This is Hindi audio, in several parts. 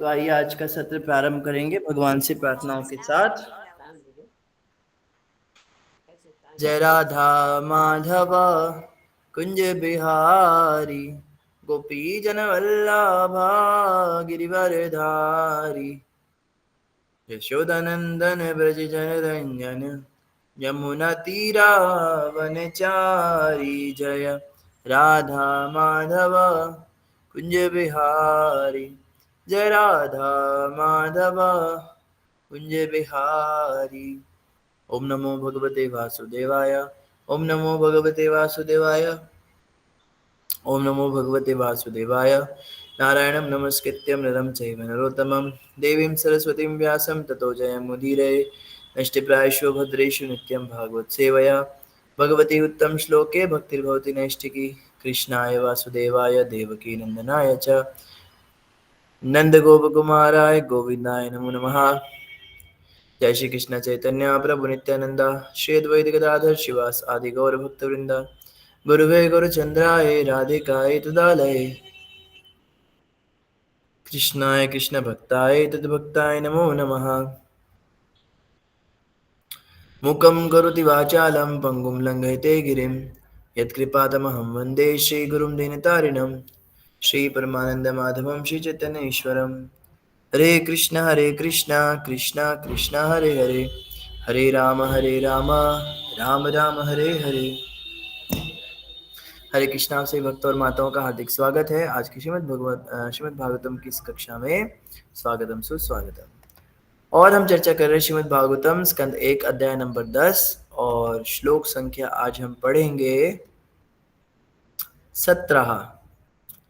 तो आइए आज का सत्र प्रारंभ करेंगे भगवान से प्रार्थनाओं के साथ। जय राधा माधव कुंज बिहारी गोपी जन वल्लभा गिरिवरधारी यशोदानंदन ब्रज जन रंजन यमुना तीरा वनचारी। जय राधा माधव कुंज बिहारी जय राधा माधव कुंज बिहारी। ओम नमो भगवते वासुदेवाय ओम नमो भगवते वासुदेवाय ओम नमो भगवते वासुदेवाय। नारायणं नमस्कृत्यं नरं चैव नरोत्तमं देवीं सरस्वतीं व्यासं ततो जयमुदीरये। नष्टप्रायेषु भद्रेषु नित्यं भागवत सेवया भगवती उत्तम श्लोके भक्तिर्भवति नैष्ठिकी। कृष्णाय वासुदेवाय देवकी नंदनाय च नंदगोपकुमाराय गोविंदाय नमो नमः। जय श्री कृष्ण चैतन्य प्रभु नित्यानंदा श्री अद्वैत गदाधर शिवास आदि गौर भक्त वृंदा गुरुवे गुरुचंद्राय राधिकाय तदालये कृष्णाय कृष्ण भक्ताय तद्भक्ताय नमो नमः। मुकं करोति वाचालं पंगुं लंघयते गिरिं यत्कृपातमहं वन्दे श्रीगुरुं दीनतारिणं श्रीपरमानन्दमाधवं श्रीचैतन्येश्वरम्। हरे कृष्णा कृष्णा कृष्णा हरे हरे हरे राम राम राम हरे हरे। हरे कृष्णा से भक्तों और माताओं का हार्दिक स्वागत है आज की श्रीमद् भागवतम की इस कक्षा में। स्वागतम सुस्वागतम। और हम चर्चा कर रहे हैं श्रीमद् भागवतम स्कंद 1 अध्याय नंबर 10 और श्लोक संख्या आज हम पढ़ेंगे 17।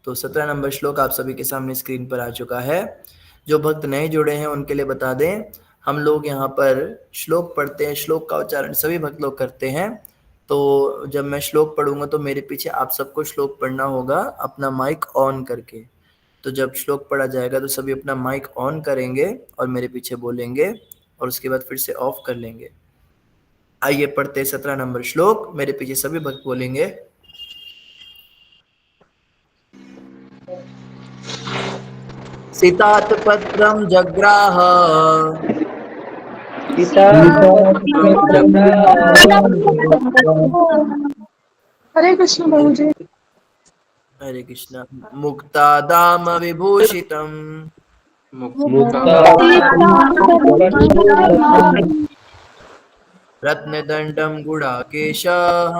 तो 17 नंबर श्लोक आप सभी के सामने स्क्रीन पर आ चुका है। जो भक्त नए जुड़े हैं उनके लिए बता दें, हम लोग यहाँ पर श्लोक पढ़ते हैं, श्लोक का उच्चारण सभी भक्त लोग करते हैं। तो जब मैं श्लोक पढ़ूंगा तो मेरे पीछे आप सबको श्लोक पढ़ना होगा अपना माइक ऑन करके। तो जब श्लोक पढ़ा जाएगा तो सभी अपना माइक ऑन करेंगे और मेरे पीछे बोलेंगे और उसके बाद फिर से ऑफ कर लेंगे। आइए पढ़ते 17 नंबर श्लोक, मेरे पीछे सभी भक्त बोलेंगे। सीतात पत्रम जग्राह हरे कृष्ण प्रभु जी। हरे कृष्णा। मुक्ता दाम विभूषितम रत्नदंडम गुडाकेशः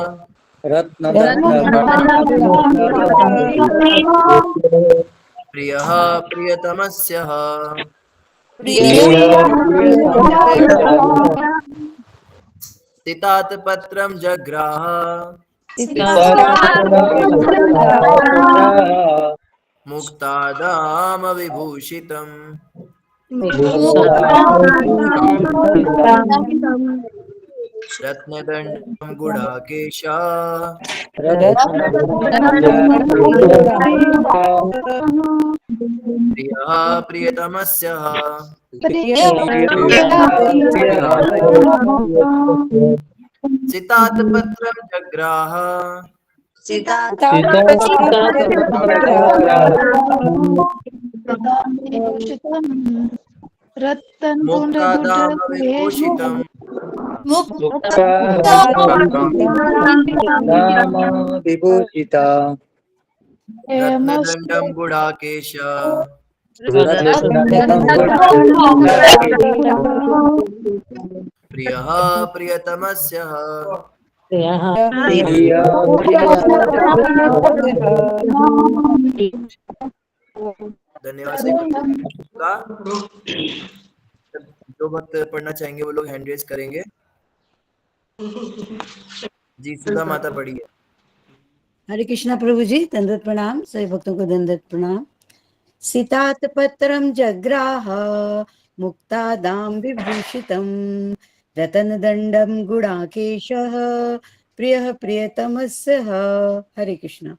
प्रियः प्रियतमस्यः सितात पत्रम जग्राह मुक्तादाम विभूषितम् रत्नदंडम गुडाकेशः प्रियः प्रियतमस्यः सितात पत्रम जग्राह मुक्तादाम विभूषितम् विभूषिता रत्नदंडम गुडाकेशः प्रियः प्रियतमस्यः धन्यवाद से का। जो भक्त पढ़ना चाहेंगे वो लोग हैंड रेज करेंगे। जी सुधा माता पढ़िए। हरे कृष्णा प्रभु जी, दंडवत प्रणाम। सभी भक्तों को दंडवत प्रणाम। सीतात पत्रम जग्राह मुक्तादाम विभूषितम रतनदंडम गुणाकेशः प्रियः प्रियतमस्यः। हरे कृष्णा।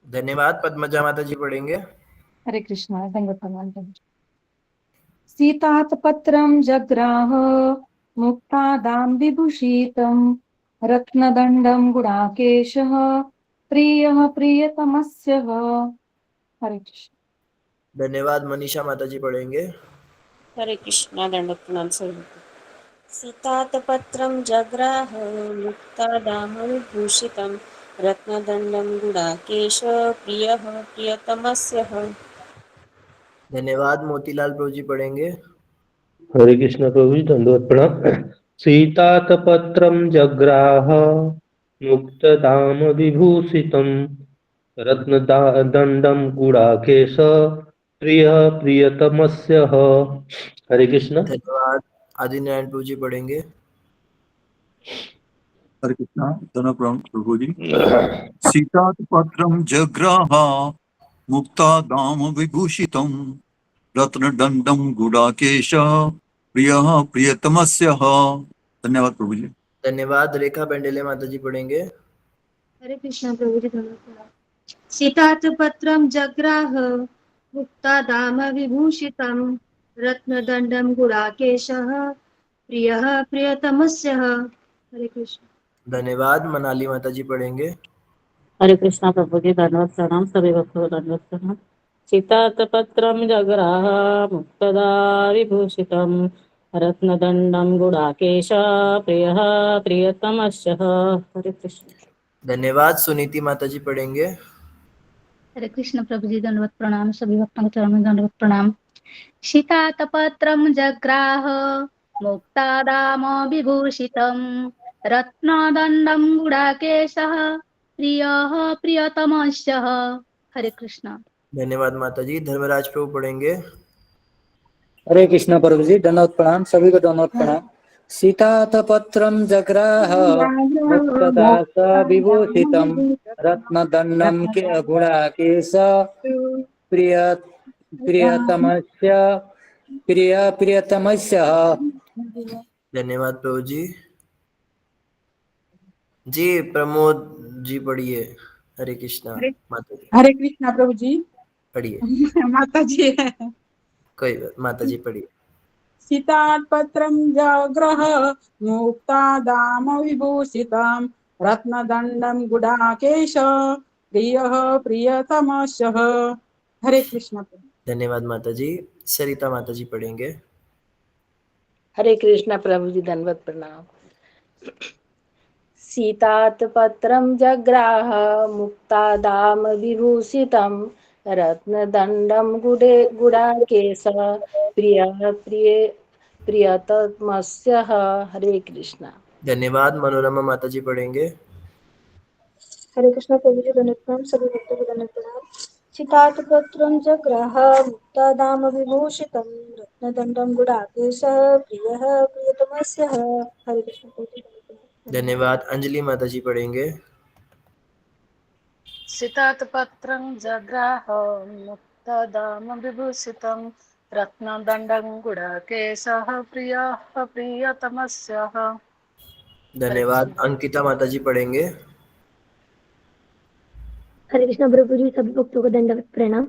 धन्यवाद। पद्मजा माता जी पढ़ेंगे। हरे कृष्णा। दंडवत प्रणाम। सीतात पत्रम जग्राह मुक्तादाम विभूषितम रत्नदंडम गुणाकेशः प्रियः प्रियतमस्यः। हरे कृष्ण। धन्यवाद। मनीषा माता जी पढ़ेंगे। हरे कृष्णा दंडवत प्रणाम सर्वत्र। सीतातपत्रं जग्राह मुक्तादामविभूषितं रत्नदण्डं गुडाकेश प्रियः प्रियतमस्य। धन्यवाद। मोतीलाल प्रभु जी पढ़ेंगे। हरे कृष्ण प्रभु जी दंडवत प्रणाम। सीतातपत्रं जग्राह मुक्तधाम विभूषितं रत्नदंडं गुडाकेश प्रिय प्रियतमस्य। हरे कृष्ण। धन्यवाद। आदिनारायण प्रभु जी पढ़ेंगे। हरे कृष्णा धन्यवाद प्रभु जी। सीतापत्रं जग्राह मुक्तादाम विभूषितं रत्नदंडं गुडाकेश प्रियः प्रियतमस्य। धन्यवाद प्रभु जी। धन्यवाद। रेखा पेंडेले माता जी पढ़ेंगे। हरे कृष्ण प्रभु जी धन्यवाद। सीतातपत्रं जग्राह मुक्तादाम विभूषितं रत्नदण्डं गुडाकेशः प्रियः प्रियतमस्य। हरे कृष्ण। धन्यवाद। मनाली माता जी पढ़ेंगे। हरे कृष्णा प्रभु जी दंडवत प्रणाम सभी भक्तों को दंडवत प्रणाम। सीतातपत्रं जग्राह मुक्तदा विभूषितं रत्नदण्डं गुडाकेश प्रियः प्रियतमस्य। हरे कृष्ण। धन्यवाद। सुनीति माता जी पढ़ेंगे। हरे कृष्ण प्रभु जी दंडवत प्रणाम सभी भक्तों के चरणों में दंडवत प्रणाम। सीतातपत्रं जग्राह मुक्तादाम विभूषितं रत्नदण्डं गुडाकेशः प्रियः प्रियतमस्य। हरे कृष्ण। धन्यवाद माता जी। धर्मराज प्रभु पढ़ेंगे। हरे कृष्ण प्रभु जी दंडवत प्रणाम सभी को दंडवत प्रणाम। सीतातपत्रं जग्राह मुक्तदास विभूषितं रत्नदण्डं गुडाकेश प्रिय प्रियतमस्य प्रियतमस्य। धन्यवाद प्रभु जी। जी प्रमोद जी पढ़िए। हरे कृष्णा माता जी हरे कृष्णा प्रभु जी। पढ़िए। माता जी है। कोई बात, माता जी पढ़िए। सीतापत्रं जग्रह मुक्तादाम विभूषितं रत्नदण्डं गुडाकेश प्रियः प्रियतमस्य। हरे कृष्ण। धन्यवाद माता जी। सरिता माता जी पढ़ेंगे। हरे कृष्णा प्रभु जी दंडवत प्रणाम। सीतातपत्रं जग्राह मुक्तादाम विभूषितं रत्नदण्डं गुडाकेश प्रियः प्रियतमस्य। हरे कृष्णा। धन्यवाद। मनोरमा माता जी पढ़ेंगे। हरे कृष्ण प्रभु जी धन्यवाद सभी भक्तों को धन्यवाद। सीतातपत्रं जग्राह मुक्तादाम विभूषितं रत्नदण्डं गुडाकेशः प्रियः प्रियतमस्य। हरे कृष्ण प्रभु जी धन्यवाद। धन्यवाद। अंजलि माता जी पढ़ेंगे। सीतातपत्रं जग्राह मुक्तदाम विभूषितं रत्नदण्डं गुडाकेशः प्रियः प्रियतमस्य। धन्यवाद। अंकिता माता जी पढ़ेंगे। हरे कृष्ण प्रभु जी सभी भक्तों को दंडवत प्रणाम।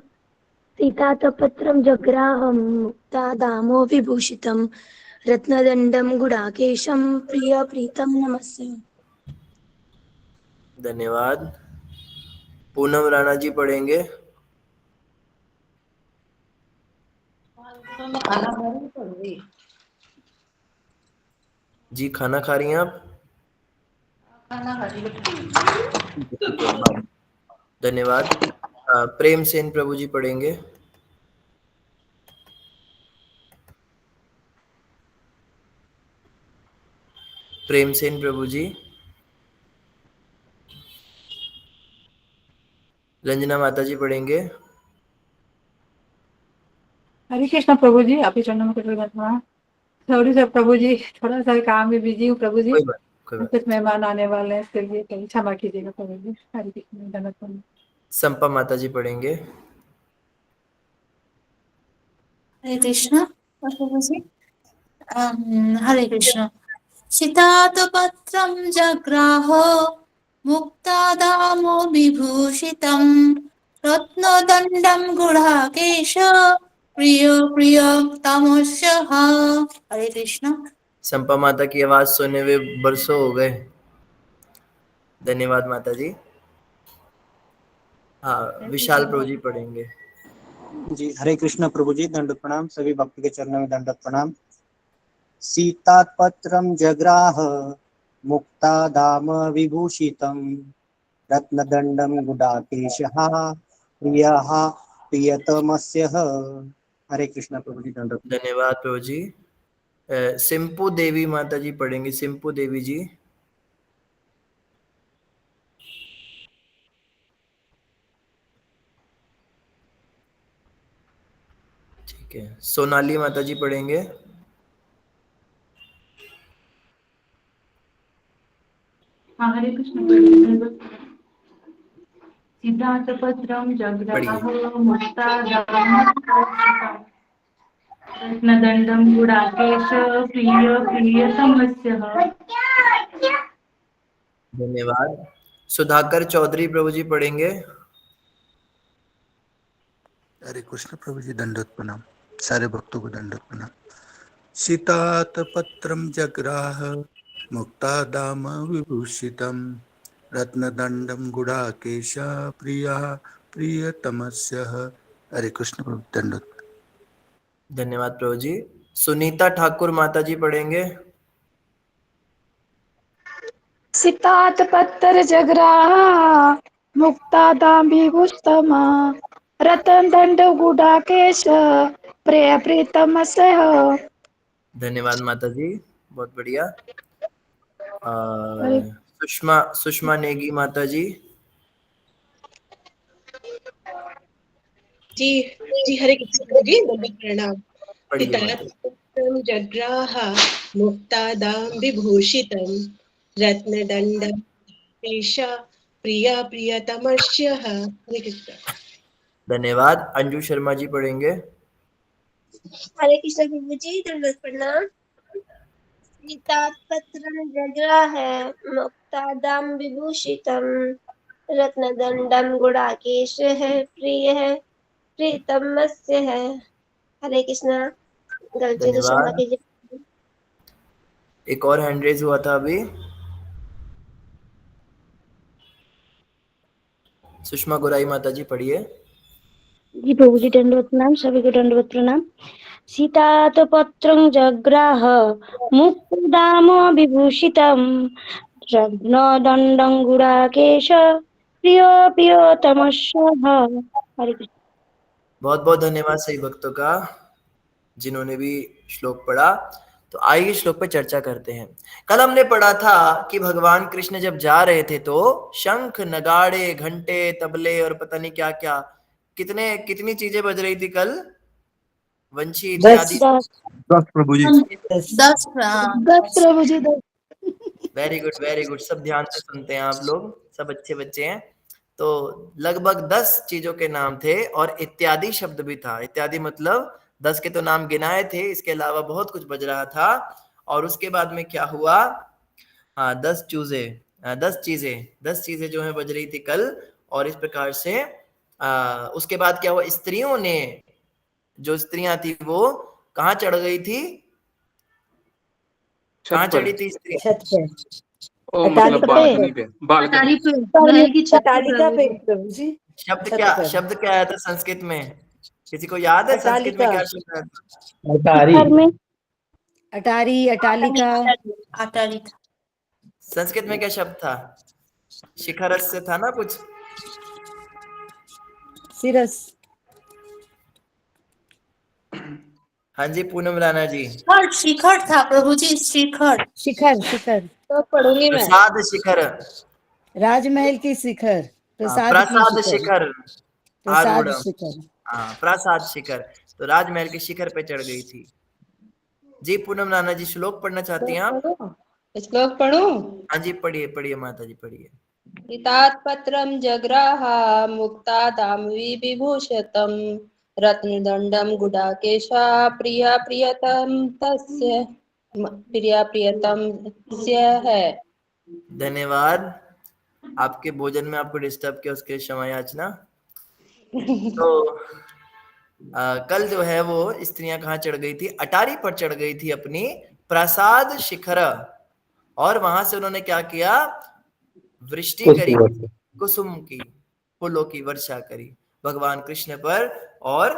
सीतातपत्रं जग्राहं मुक्तादामो विभूषितं रत्नदण्डं गुडाकेशं प्रियप्रीतं नमस्ते। धन्यवाद। पूनम राणा जी पढ़ेंगे। जी खाना खा रही हैं आप? धन्यवाद। प्रेम सेन प्रभु जी पढ़ेंगे। प्रेम सेन प्रभु जी। रंजना माता जी पढ़ेंगे। हरे कृष्ण प्रभु जी आपके चरणों में कुछ सॉरी सर प्रभु जी थोड़ा सा काम में बिजी हूँ प्रभु जी। कोई बात, कोई बात। कुछ मेहमान आने वाले हैं इसके लिए कहीं क्षमा कीजिएगा प्रभु जी। हरे कृष्ण धन्यवाद। संपा माता जी पढ़ेंगे। हरे कृष्ण प्रभु जी। हरे कृष्ण। सीतातपत्रं जग्राहो मुक्तादामो विभूषितं रत्नदण्डं गुडाकेश प्रिय प्रियतमस्य। हरे कृष्ण। संपा माता की आवाज सुने हुए बरसों हो गए। धन्यवाद माता जी। हाँ विशाल प्रभु जी पढ़ेंगे। जी हरे कृष्ण प्रभु जी, दंडवत प्रणाम। सभी भक्तों के चरणों में दंडवत प्रणाम। सीतात्पत्रं जग्राह मुक्ता धाम विभूषितं रत्नदंडं गुडाकेशः प्रियः प्रियतमस्यः। हरे कृष्ण प्रभु जी, दंडवत। धन्यवाद प्रभु जी। सिंपू देवी माता जी पढ़ेंगे, सिंपू देवी जी। ठीक है, सोनाली माता जी पढ़ेंगे। हाँ, हरे कृष्ण प्रभु। सिद्धार्थपत्रं जग्राह रत्नदंडं गुडाकेश प्रियतमस्यः। धन्यवाद। सुधाकर चौधरी प्रभु जी पढ़ेंगे। हरे कृष्ण प्रभु जी, दंडवत प्रणाम। सारे भक्तों को दंडवत प्रणाम। सीतातपत्रं जग्राह मुक्तादाम विभूषितं रत्नदंडं गुडाकेश प्रियः प्रियतमस्यः। हरे कृष्ण प्रभु, दंडवत। धन्यवाद प्रभु जी। सुनीता ठाकुर माता जी पढ़ेंगे। सितात पत्तर जगराह मुक्तादाम विभूषितम रतन दंड गुडाकेश प्रिय प्रीतम सह। धन्यवाद माता जी, बहुत बढ़िया। सुषमा सुषमा नेगी माता जी। जी जी हरे कृष्ण जी, दंडवत प्रणाम। पढ़िए माता जी। सितात्पत्रं जग्राह मुक्तादां विभूषितं रत्नदंडं केश प्रिया प्रियतमस्यः। हरे कृष्ण। धन्यवाद। अंजू शर्मा जी पढ़ेंगे। हरे कृष्ण प्रभु जी, दंडवत प्रणाम। सीतात्पत्रं जग्राह मुक्तादां विभूषितं रत्नदंडं गुडाकेशः प्रियः प्रीतमस्यः। हरे कृष्णा। गलती से क्षमा धन्यवाद। कीजिए। एक और हैंड रेज हुआ था अभी, सुषमा गोराई माता जी पढ़िए। जी प्रभु जी, दंडवत प्रणाम। सभी को दंडवत प्रणाम। सीतातपत्रं जग्राह मुक्तदाम विभूषितं रत्नदंडं गुडाकेश प्रियतमस्यः। हरे कृष्ण। बहुत बहुत धन्यवाद सही भक्तों का जिन्होंने भी श्लोक पढ़ा। तो आइए श्लोक पे चर्चा करते हैं। कल हमने पढ़ा था कि भगवान कृष्ण जब जा रहे थे तो शंख नगाड़े घंटे तबले और पता नहीं क्या क्या कितनी चीजें बज रही थी कल, वंशी इत्यादि। 10 प्रभु जी। 10 प्रभु जी। वेरी गुड वेरी गुड, सब ध्यान से सुनते हैं आप लोग, सब अच्छे बच्चे हैं। तो लगभग 10 चीजों के नाम थे और इत्यादि शब्द भी था। इत्यादि मतलब 10 के तो नाम गिनाए थे, इसके अलावा बहुत कुछ बज रहा था। और उसके बाद में क्या हुआ, हाँ 10 चीजें जो है बज रही थी कल। और इस प्रकार से उसके बाद क्या हुआ, स्त्रियों ने, जो स्त्रियां थी वो कहाँ चढ़ गई थी, कहाँ चढ़ी थी स्त्री? छत पे। ओ मतलब बालकनी पे, बालकनी पे प्रभु जी। शब्द क्या आया था संस्कृत में, किसी को याद है संस्कृत में क्या शब्द आया था? अटारी अटालिका। संस्कृत में क्या शब्द था? शिखरस से था ना कुछ, सिरस। हाँ जी पूनम राणा जी। शिखर था प्रभु जी, शिखर शिखर शिखर। तो पढ़ूंगी मैं। प्रसाद शिखर, राजमहल की शिखर। प्रसाद शिखर, प्रसाद शिखर। हाँ प्रसाद शिखर। तो राजमहल के शिखर पे चढ़ गई थी। जी पूनम राणा जी श्लोक पढ़ना चाहती हैं आप? श्लोक पढ़ूं? हाँ जी पढ़िए पढ़िए माता जी पढ़िए। सीतात्पत्रं जग्राह मुक्तादां विभूषितं रत्नदंडं गुडाकेश प्रिया प्रियतमस्य है। धन्यवाद। आपके भोजन में आपको डिस्टर्ब किया उसके क्षमा याचना। तो कल जो है वो स्त्रियां कहाँ चढ़ गई थी, अटारी पर चढ़ गई थी अपनी प्रसाद शिखर। और वहां से उन्होंने क्या किया, वृष्टि करी, कुसुम की फूलों की वर्षा करी। भगवान कृष्ण पर और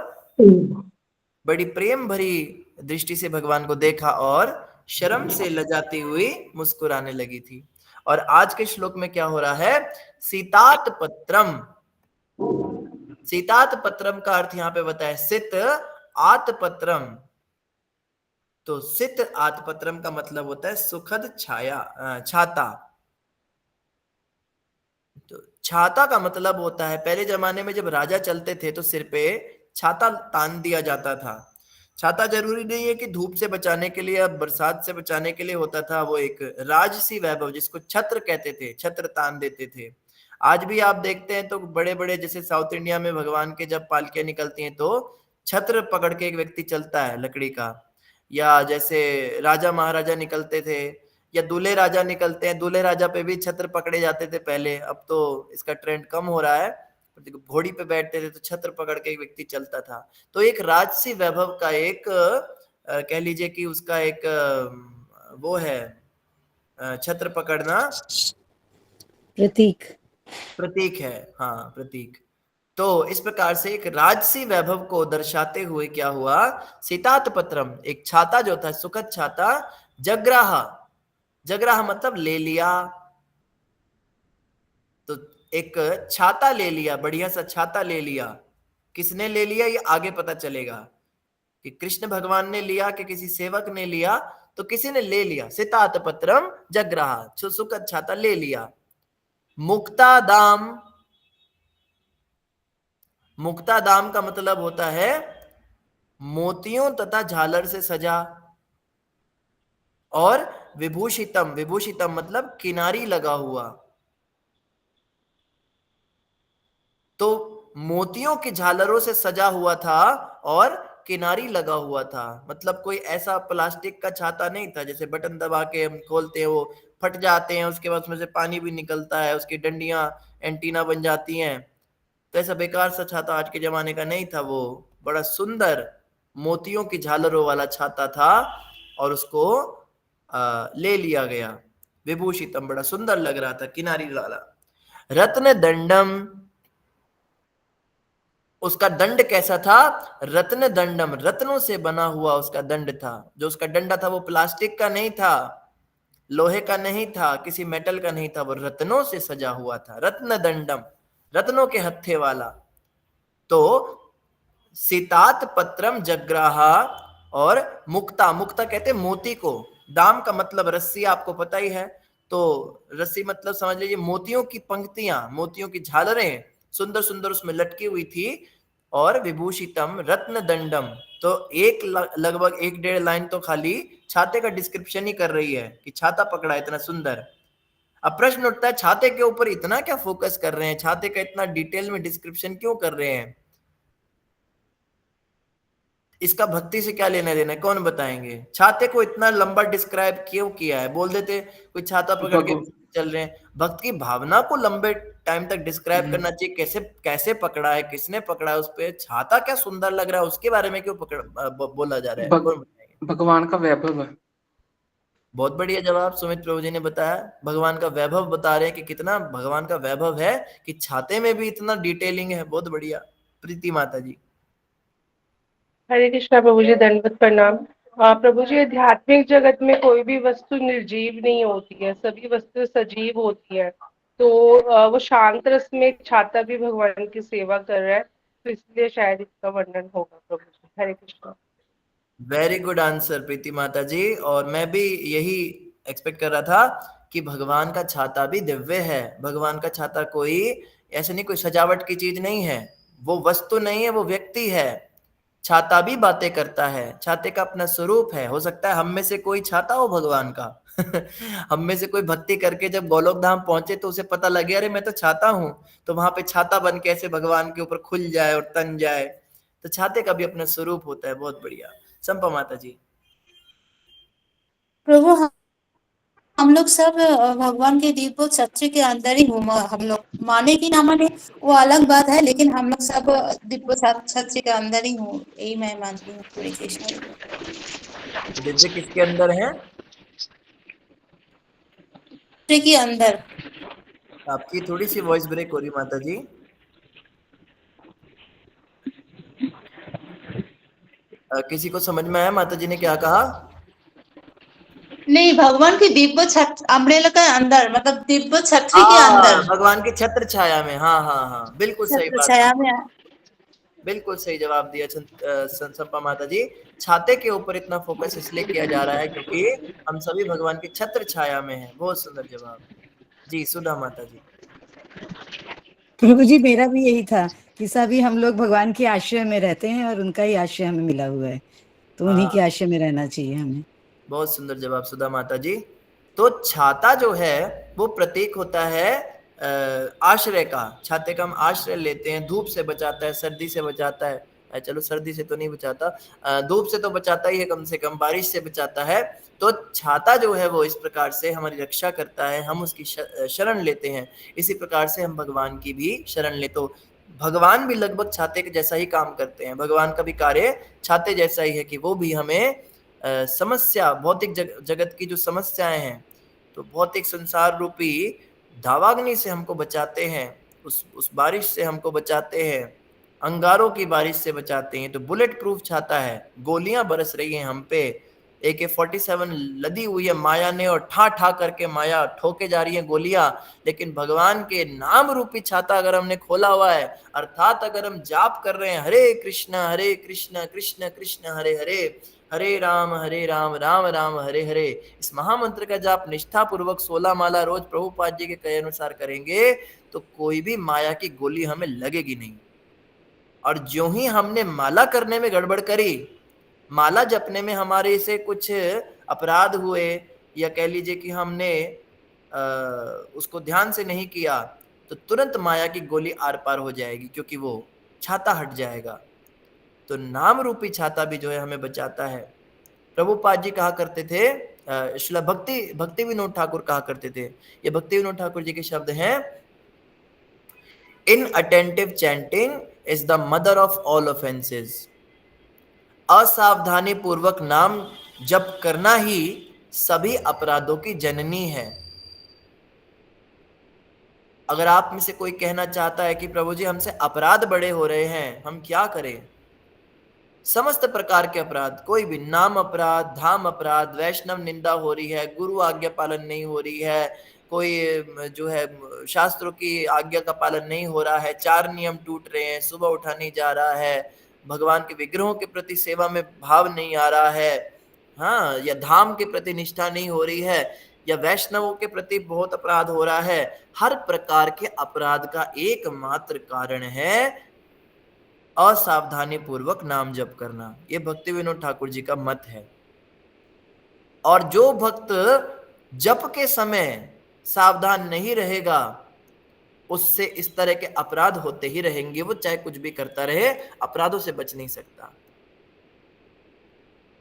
बड़ी प्रेम भरी दृष्टि से भगवान को देखा और शर्म से लजाती हुई मुस्कुराने लगी थी। और आज के श्लोक में क्या हो रहा है? सीतात पत्रम। सीतात पत्रम का अर्थ यहां पे बताया सित आत पत्रम। तो सित आत पत्रम का मतलब होता है सुखद छाया, छाता। तो छाता का मतलब होता है, पहले जमाने में जब राजा चलते थे तो सिर पे छाता तान दिया जाता था। छाता जरूरी नहीं है कि धूप से बचाने के लिए या बरसात से बचाने के लिए होता था, वो एक राजसी वैभव जिसको छत्र कहते थे, छत्र तान देते थे। आज भी आप देखते हैं तो बड़े बड़े जैसे साउथ इंडिया में भगवान के जब पालकियां निकलती हैं तो छत्र पकड़ के एक व्यक्ति चलता है लकड़ी का, या जैसे राजा महाराजा निकलते थे या दूल्हे राजा निकलते हैं, दूल्हे राजा पे भी छत्र पकड़े जाते थे पहले, अब तो इसका ट्रेंड कम हो रहा है। घोड़ी पे बैठते थे तो छत्र पकड़ के एक व्यक्ति चलता था। तो एक राजसी वैभव का एक कह लीजिए कि उसका एक वो है छत्र पकड़ना प्रतीक है। हाँ, प्रतीक। तो इस प्रकार से एक राजसी वैभव को दर्शाते हुए क्या हुआ? सीतात पत्रम, एक छाता जो था, सुखद छाता, जग्राह, जग्राह मतलब ले लिया। तो एक छाता ले लिया, बढ़िया सा छाता ले लिया। किसने ले लिया ये आगे पता चलेगा कि कृष्ण भगवान ने लिया कि किसी सेवक ने लिया, तो किसी ने ले लिया। सीतात पत्रम जग्राह, सुखद छाता ले लिया। मुक्ता दाम, मुक्ता दाम का मतलब होता है मोतियों तथा झालर से सजा। और विभूषितम, विभूषितम मतलब किनारी लगा हुआ। तो मोतियों की झालरों से सजा हुआ था और किनारी लगा हुआ था। मतलब कोई ऐसा प्लास्टिक का छाता नहीं था जैसे बटन दबा के हम खोलते हैं वो फट जाते हैं, उसके बाद उसमें से पानी भी निकलता है, उसकी डंडियां एंटीना बन जाती हैं। तो ऐसा बेकार सा छाता आज के जमाने का नहीं था, वो बड़ा सुंदर मोतियों की झालरों वाला छाता था और उसको ले लिया गया। विभूषितम, बड़ा सुंदर लग रहा था, किनारी वाला। रत्न दंडम, उसका दंड कैसा था? रत्न दंडम, रत्नों से बना हुआ उसका दंड था। जो उसका डंडा था वो प्लास्टिक का नहीं था, लोहे का नहीं था, किसी मेटल का नहीं था, वो रत्नों से सजा हुआ था। रत्न दंडम, रत्नों के हत्थे वाला। तो सीतात पत्रम जग्राहा और मुक्ता, मुक्ता कहते मोती को, दाम का मतलब रस्सी, आपको पता ही है। तो रस्सी मतलब समझ लीजिए मोतियों की पंक्तियां, मोतियों की झालरें सुंदर सुंदर उसमें लटकी हुई थी। और विभूषितम रत्न दंडम, तो एक लगभग 1-1.5 लाइन तो खाली छाते का डिस्क्रिप्शन ही कर रही है कि छाता पकड़ा इतना सुंदर। अब प्रश्न उठता है छाते के ऊपर इतना क्या फोकस कर रहे हैं, छाते का इतना डिटेल में डिस्क्रिप्शन क्यों कर रहे हैं? इसका भक्ति से क्या लेना देना है, कौन बताएंगे? छाते को इतना लंबा डिस्क्राइब क्यों किया है? बोल देते कोई छाता पकड़ के चल रहे हैं। भक्त की भावना को लंबे टाइम तक डिस्क्राइब करना चाहिए, कैसे कैसे पकड़ा है, किसने पकड़ा है, उस पे छाता क्या सुंदर लग रहा है उसके बारे में क्यों बोला जा रहा है? कौन बताएंगे? भगवान का वैभव है। बहुत बढ़िया जवाब सुमित प्रभु जी ने बताया। भगवान का वैभव बता रहे हैं कि कितना भगवान का वैभव है कि छाते में भी इतना डिटेलिंग है। बहुत बढ़िया। प्रीति माता जी। हरे कृष्णा प्रभु जी, दंडवत प्रणाम। प्रभु जी, आध्यात्मिक जगत में कोई भी वस्तु निर्जीव नहीं होती है, सभी वस्तु सजीव होती है। तो वो शांत रस में छाता भी भगवान की सेवा कर रहा है, तो इसलिए शायद इसका वर्णन होगा। प्रभु जी, हरे कृष्णा। वेरी गुड आंसर प्रीति माता जी। और मैं भी यही एक्सपेक्ट कर रहा था कि भगवान का छाता भी दिव्य है। भगवान का छाता कोई ऐसे नहीं, कोई सजावट की चीज नहीं है, वो वस्तु नहीं है, वो व्यक्ति है। छाता भी बातें करता है, छाते का अपना स्वरूप है। हो सकता है हम में से कोई छाता हो भगवान का हम में से कोई भक्ति करके जब गोलोक धाम पहुंचे तो उसे पता लगे अरे मैं तो छाता हूं, तो वहां पे छाता बन के ऐसे भगवान के ऊपर खुल जाए और तन जाए। तो छाते का भी अपना स्वरूप होता है। बहुत बढ़िया। संपा माता जी। प्रभु हम लोग सब भगवान के दीपों सच्चे के अंदर ही हूँ। हम लोग माने कि ना माने वो अलग बात है, लेकिन हम लोग सब दीपों सच्चे के अंदर ही हूँ, यही मैं मानती हूँ। हरे कृष्ण। दिव्य किसके अंदर है? के अंदर। आपकी थोड़ी सी वॉइस ब्रेक हो रही माता जी। किसी को समझ में आया माता जी ने क्या कहा? नहीं, भगवान की दिव्य छत्र अम्ब्रेला के अंदर, मतलब दिव्य छतरी के अंदर, भगवान की छत्र छाया में। हाँ हाँ हाँ, बिल्कुल सही छत्र बात, छाया में। बिल्कुल सही जवाब दिया संपा माता जी। छाते के ऊपर इतना फोकस इसलिए किया जा रहा है क्योंकि हम सभी भगवान की छत्र छाया में हैं। बहुत सुंदर जवाब जी। सुधा माता जी। प्रभु जी मेरा भी यही था कि सभी हम लोग भगवान के आश्रय में रहते हैं और उनका ही आश्रय हमें मिला हुआ है, तो उन्हीं के आश्रय में रहना चाहिए हमें। बहुत सुंदर जवाब सुधा माता जी। तो छाता जो है वो प्रतीक होता है आश्रय का। छाते का हम आश्रय लेते हैं, धूप से बचाता है, सर्दी से बचाता है। चलो सर्दी से तो नहीं बचाता, धूप से तो बचाता ही है, कम से कम बारिश से बचाता है। तो छाता जो है वो इस प्रकार से हमारी रक्षा करता है, हम उसकी शरण लेते हैं। इसी प्रकार से हम भगवान की भी शरण ले, तो भगवान भी लगभग छाते के जैसा ही काम करते हैं। भगवान का भी कार्य छाते जैसा ही है कि वो भी हमें समस्या, भौतिक जगत की जो समस्याएं हैं, तो भौतिक संसार रूपी दावाग्नि से हमको बचाते हैं, उस बारिश से हमको बचाते हैं, अंगारों की बारिश से बचाते हैं। तो बुलेट प्रूफ छाता है, गोलियां बरस रही हैं हम पे, AK-47 लदी हुई है माया ने और ठा ठा करके माया ठोके जा रही है गोलियां, लेकिन भगवान के नाम रूपी छाता अगर हमने खोला हुआ है, अर्थात अगर हम जाप कर रहे हैं हरे कृष्ण कृष्ण कृष्ण हरे हरे, हरे राम राम राम हरे हरे, इस महामंत्र का जाप निष्ठा पूर्वक 16 माला रोज प्रभुपाद जी के कहे अनुसार करेंगे तो कोई भी माया की गोली हमें लगेगी नहीं। और ज्यों ही हमने माला करने में गड़बड़ करी, माला जपने में हमारे से कुछ अपराध हुए, या कह लीजिए कि हमने उसको ध्यान से नहीं किया, तो तुरंत माया की गोली आर पार हो जाएगी, क्योंकि वो छाता हट जाएगा। तो नाम रूपी छाता भी जो है हमें बचाता है। प्रभुपाद जी कहा करते थे, श्रील भक्ति विनोद ठाकुर कहा करते थे, ये भक्ति विनोद ठाकुर जी के शब्द हैं, inattentive chanting is the mother of all offences. असावधानी पूर्वक नाम जप करना ही सभी अपराधों की जननी है। अगर आप में से कोई कहना चाहता है कि प्रभु जी हमसे अपराध बड़े हो रहे हैं, हम क्या करें? समस्त प्रकार के अपराध, कोई भी नाम अपराध, धाम अपराध, वैष्णव निंदा हो रही है, गुरु आज्ञा पालन नहीं हो रही है, कोई जो है शास्त्रों की आज्ञा का पालन नहीं हो रहा है, 4 नियम टूट रहे हैं, सुबह उठा नहीं जा रहा है, भगवान के विग्रहों के प्रति सेवा में भाव नहीं आ रहा है, हाँ, या धाम के प्रति निष्ठा नहीं हो रही है, या वैष्णवों के प्रति बहुत अपराध हो रहा है, हर प्रकार के अपराध का एकमात्र कारण है असावधानी पूर्वक नाम जप करना। ये भक्ति विनोद ठाकुर जी का मत है। और जो भक्त जप के समय सावधान नहीं रहेगा, उससे इस तरह के अपराध होते ही रहेंगे, वो चाहे कुछ भी करता रहे, अपराधों से बच नहीं सकता।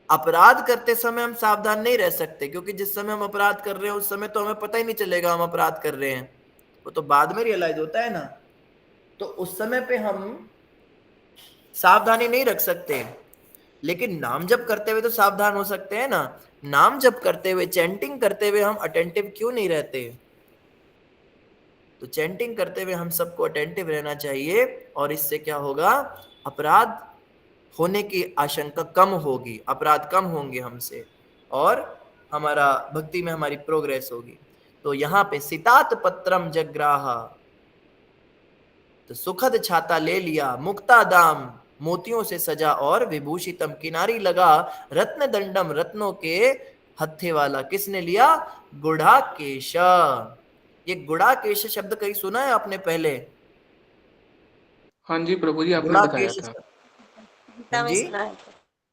अपराध करते समय हम सावधान नहीं रह सकते, क्योंकि जिस समय हम अपराध कर रहे हैं उस समय तो हमें पता ही नहीं चलेगा हम अपराध कर रहे हैं, वो तो बाद में रियलाइज होता है ना। तो उस समय पे हम सावधानी नहीं रख सकते, लेकिन नाम जप करते हुए तो सावधान हो सकते हैं ना। नाम जप करते हुए, चैंटिंग करते हुए हम अटेंटिव क्यों नहीं रहते? तो चैंटिंग करते हुए हम सबको अटेंटिव रहना चाहिए, और इससे क्या होगा, अपराध होने की आशंका कम होगी, अपराध कम होंगे हमसे, और हमारा भक्ति में हमारी प्रोग्रेस होगी। तो यहाँ पे सितात पत्रम जग्राह, तो सुखद छाता ले लिया, मुक्ता दाम मोतियों से सजा और विभूषितम किनारी लगा, रत्न दंडम रत्नों के हत्थे वाला, किसने लिया? गुड़ाकेश। ये गुड़ाकेश शब्द कहीं सुना है आपने पहले? हाँ जी प्रभु जी, आपने बताया था। जी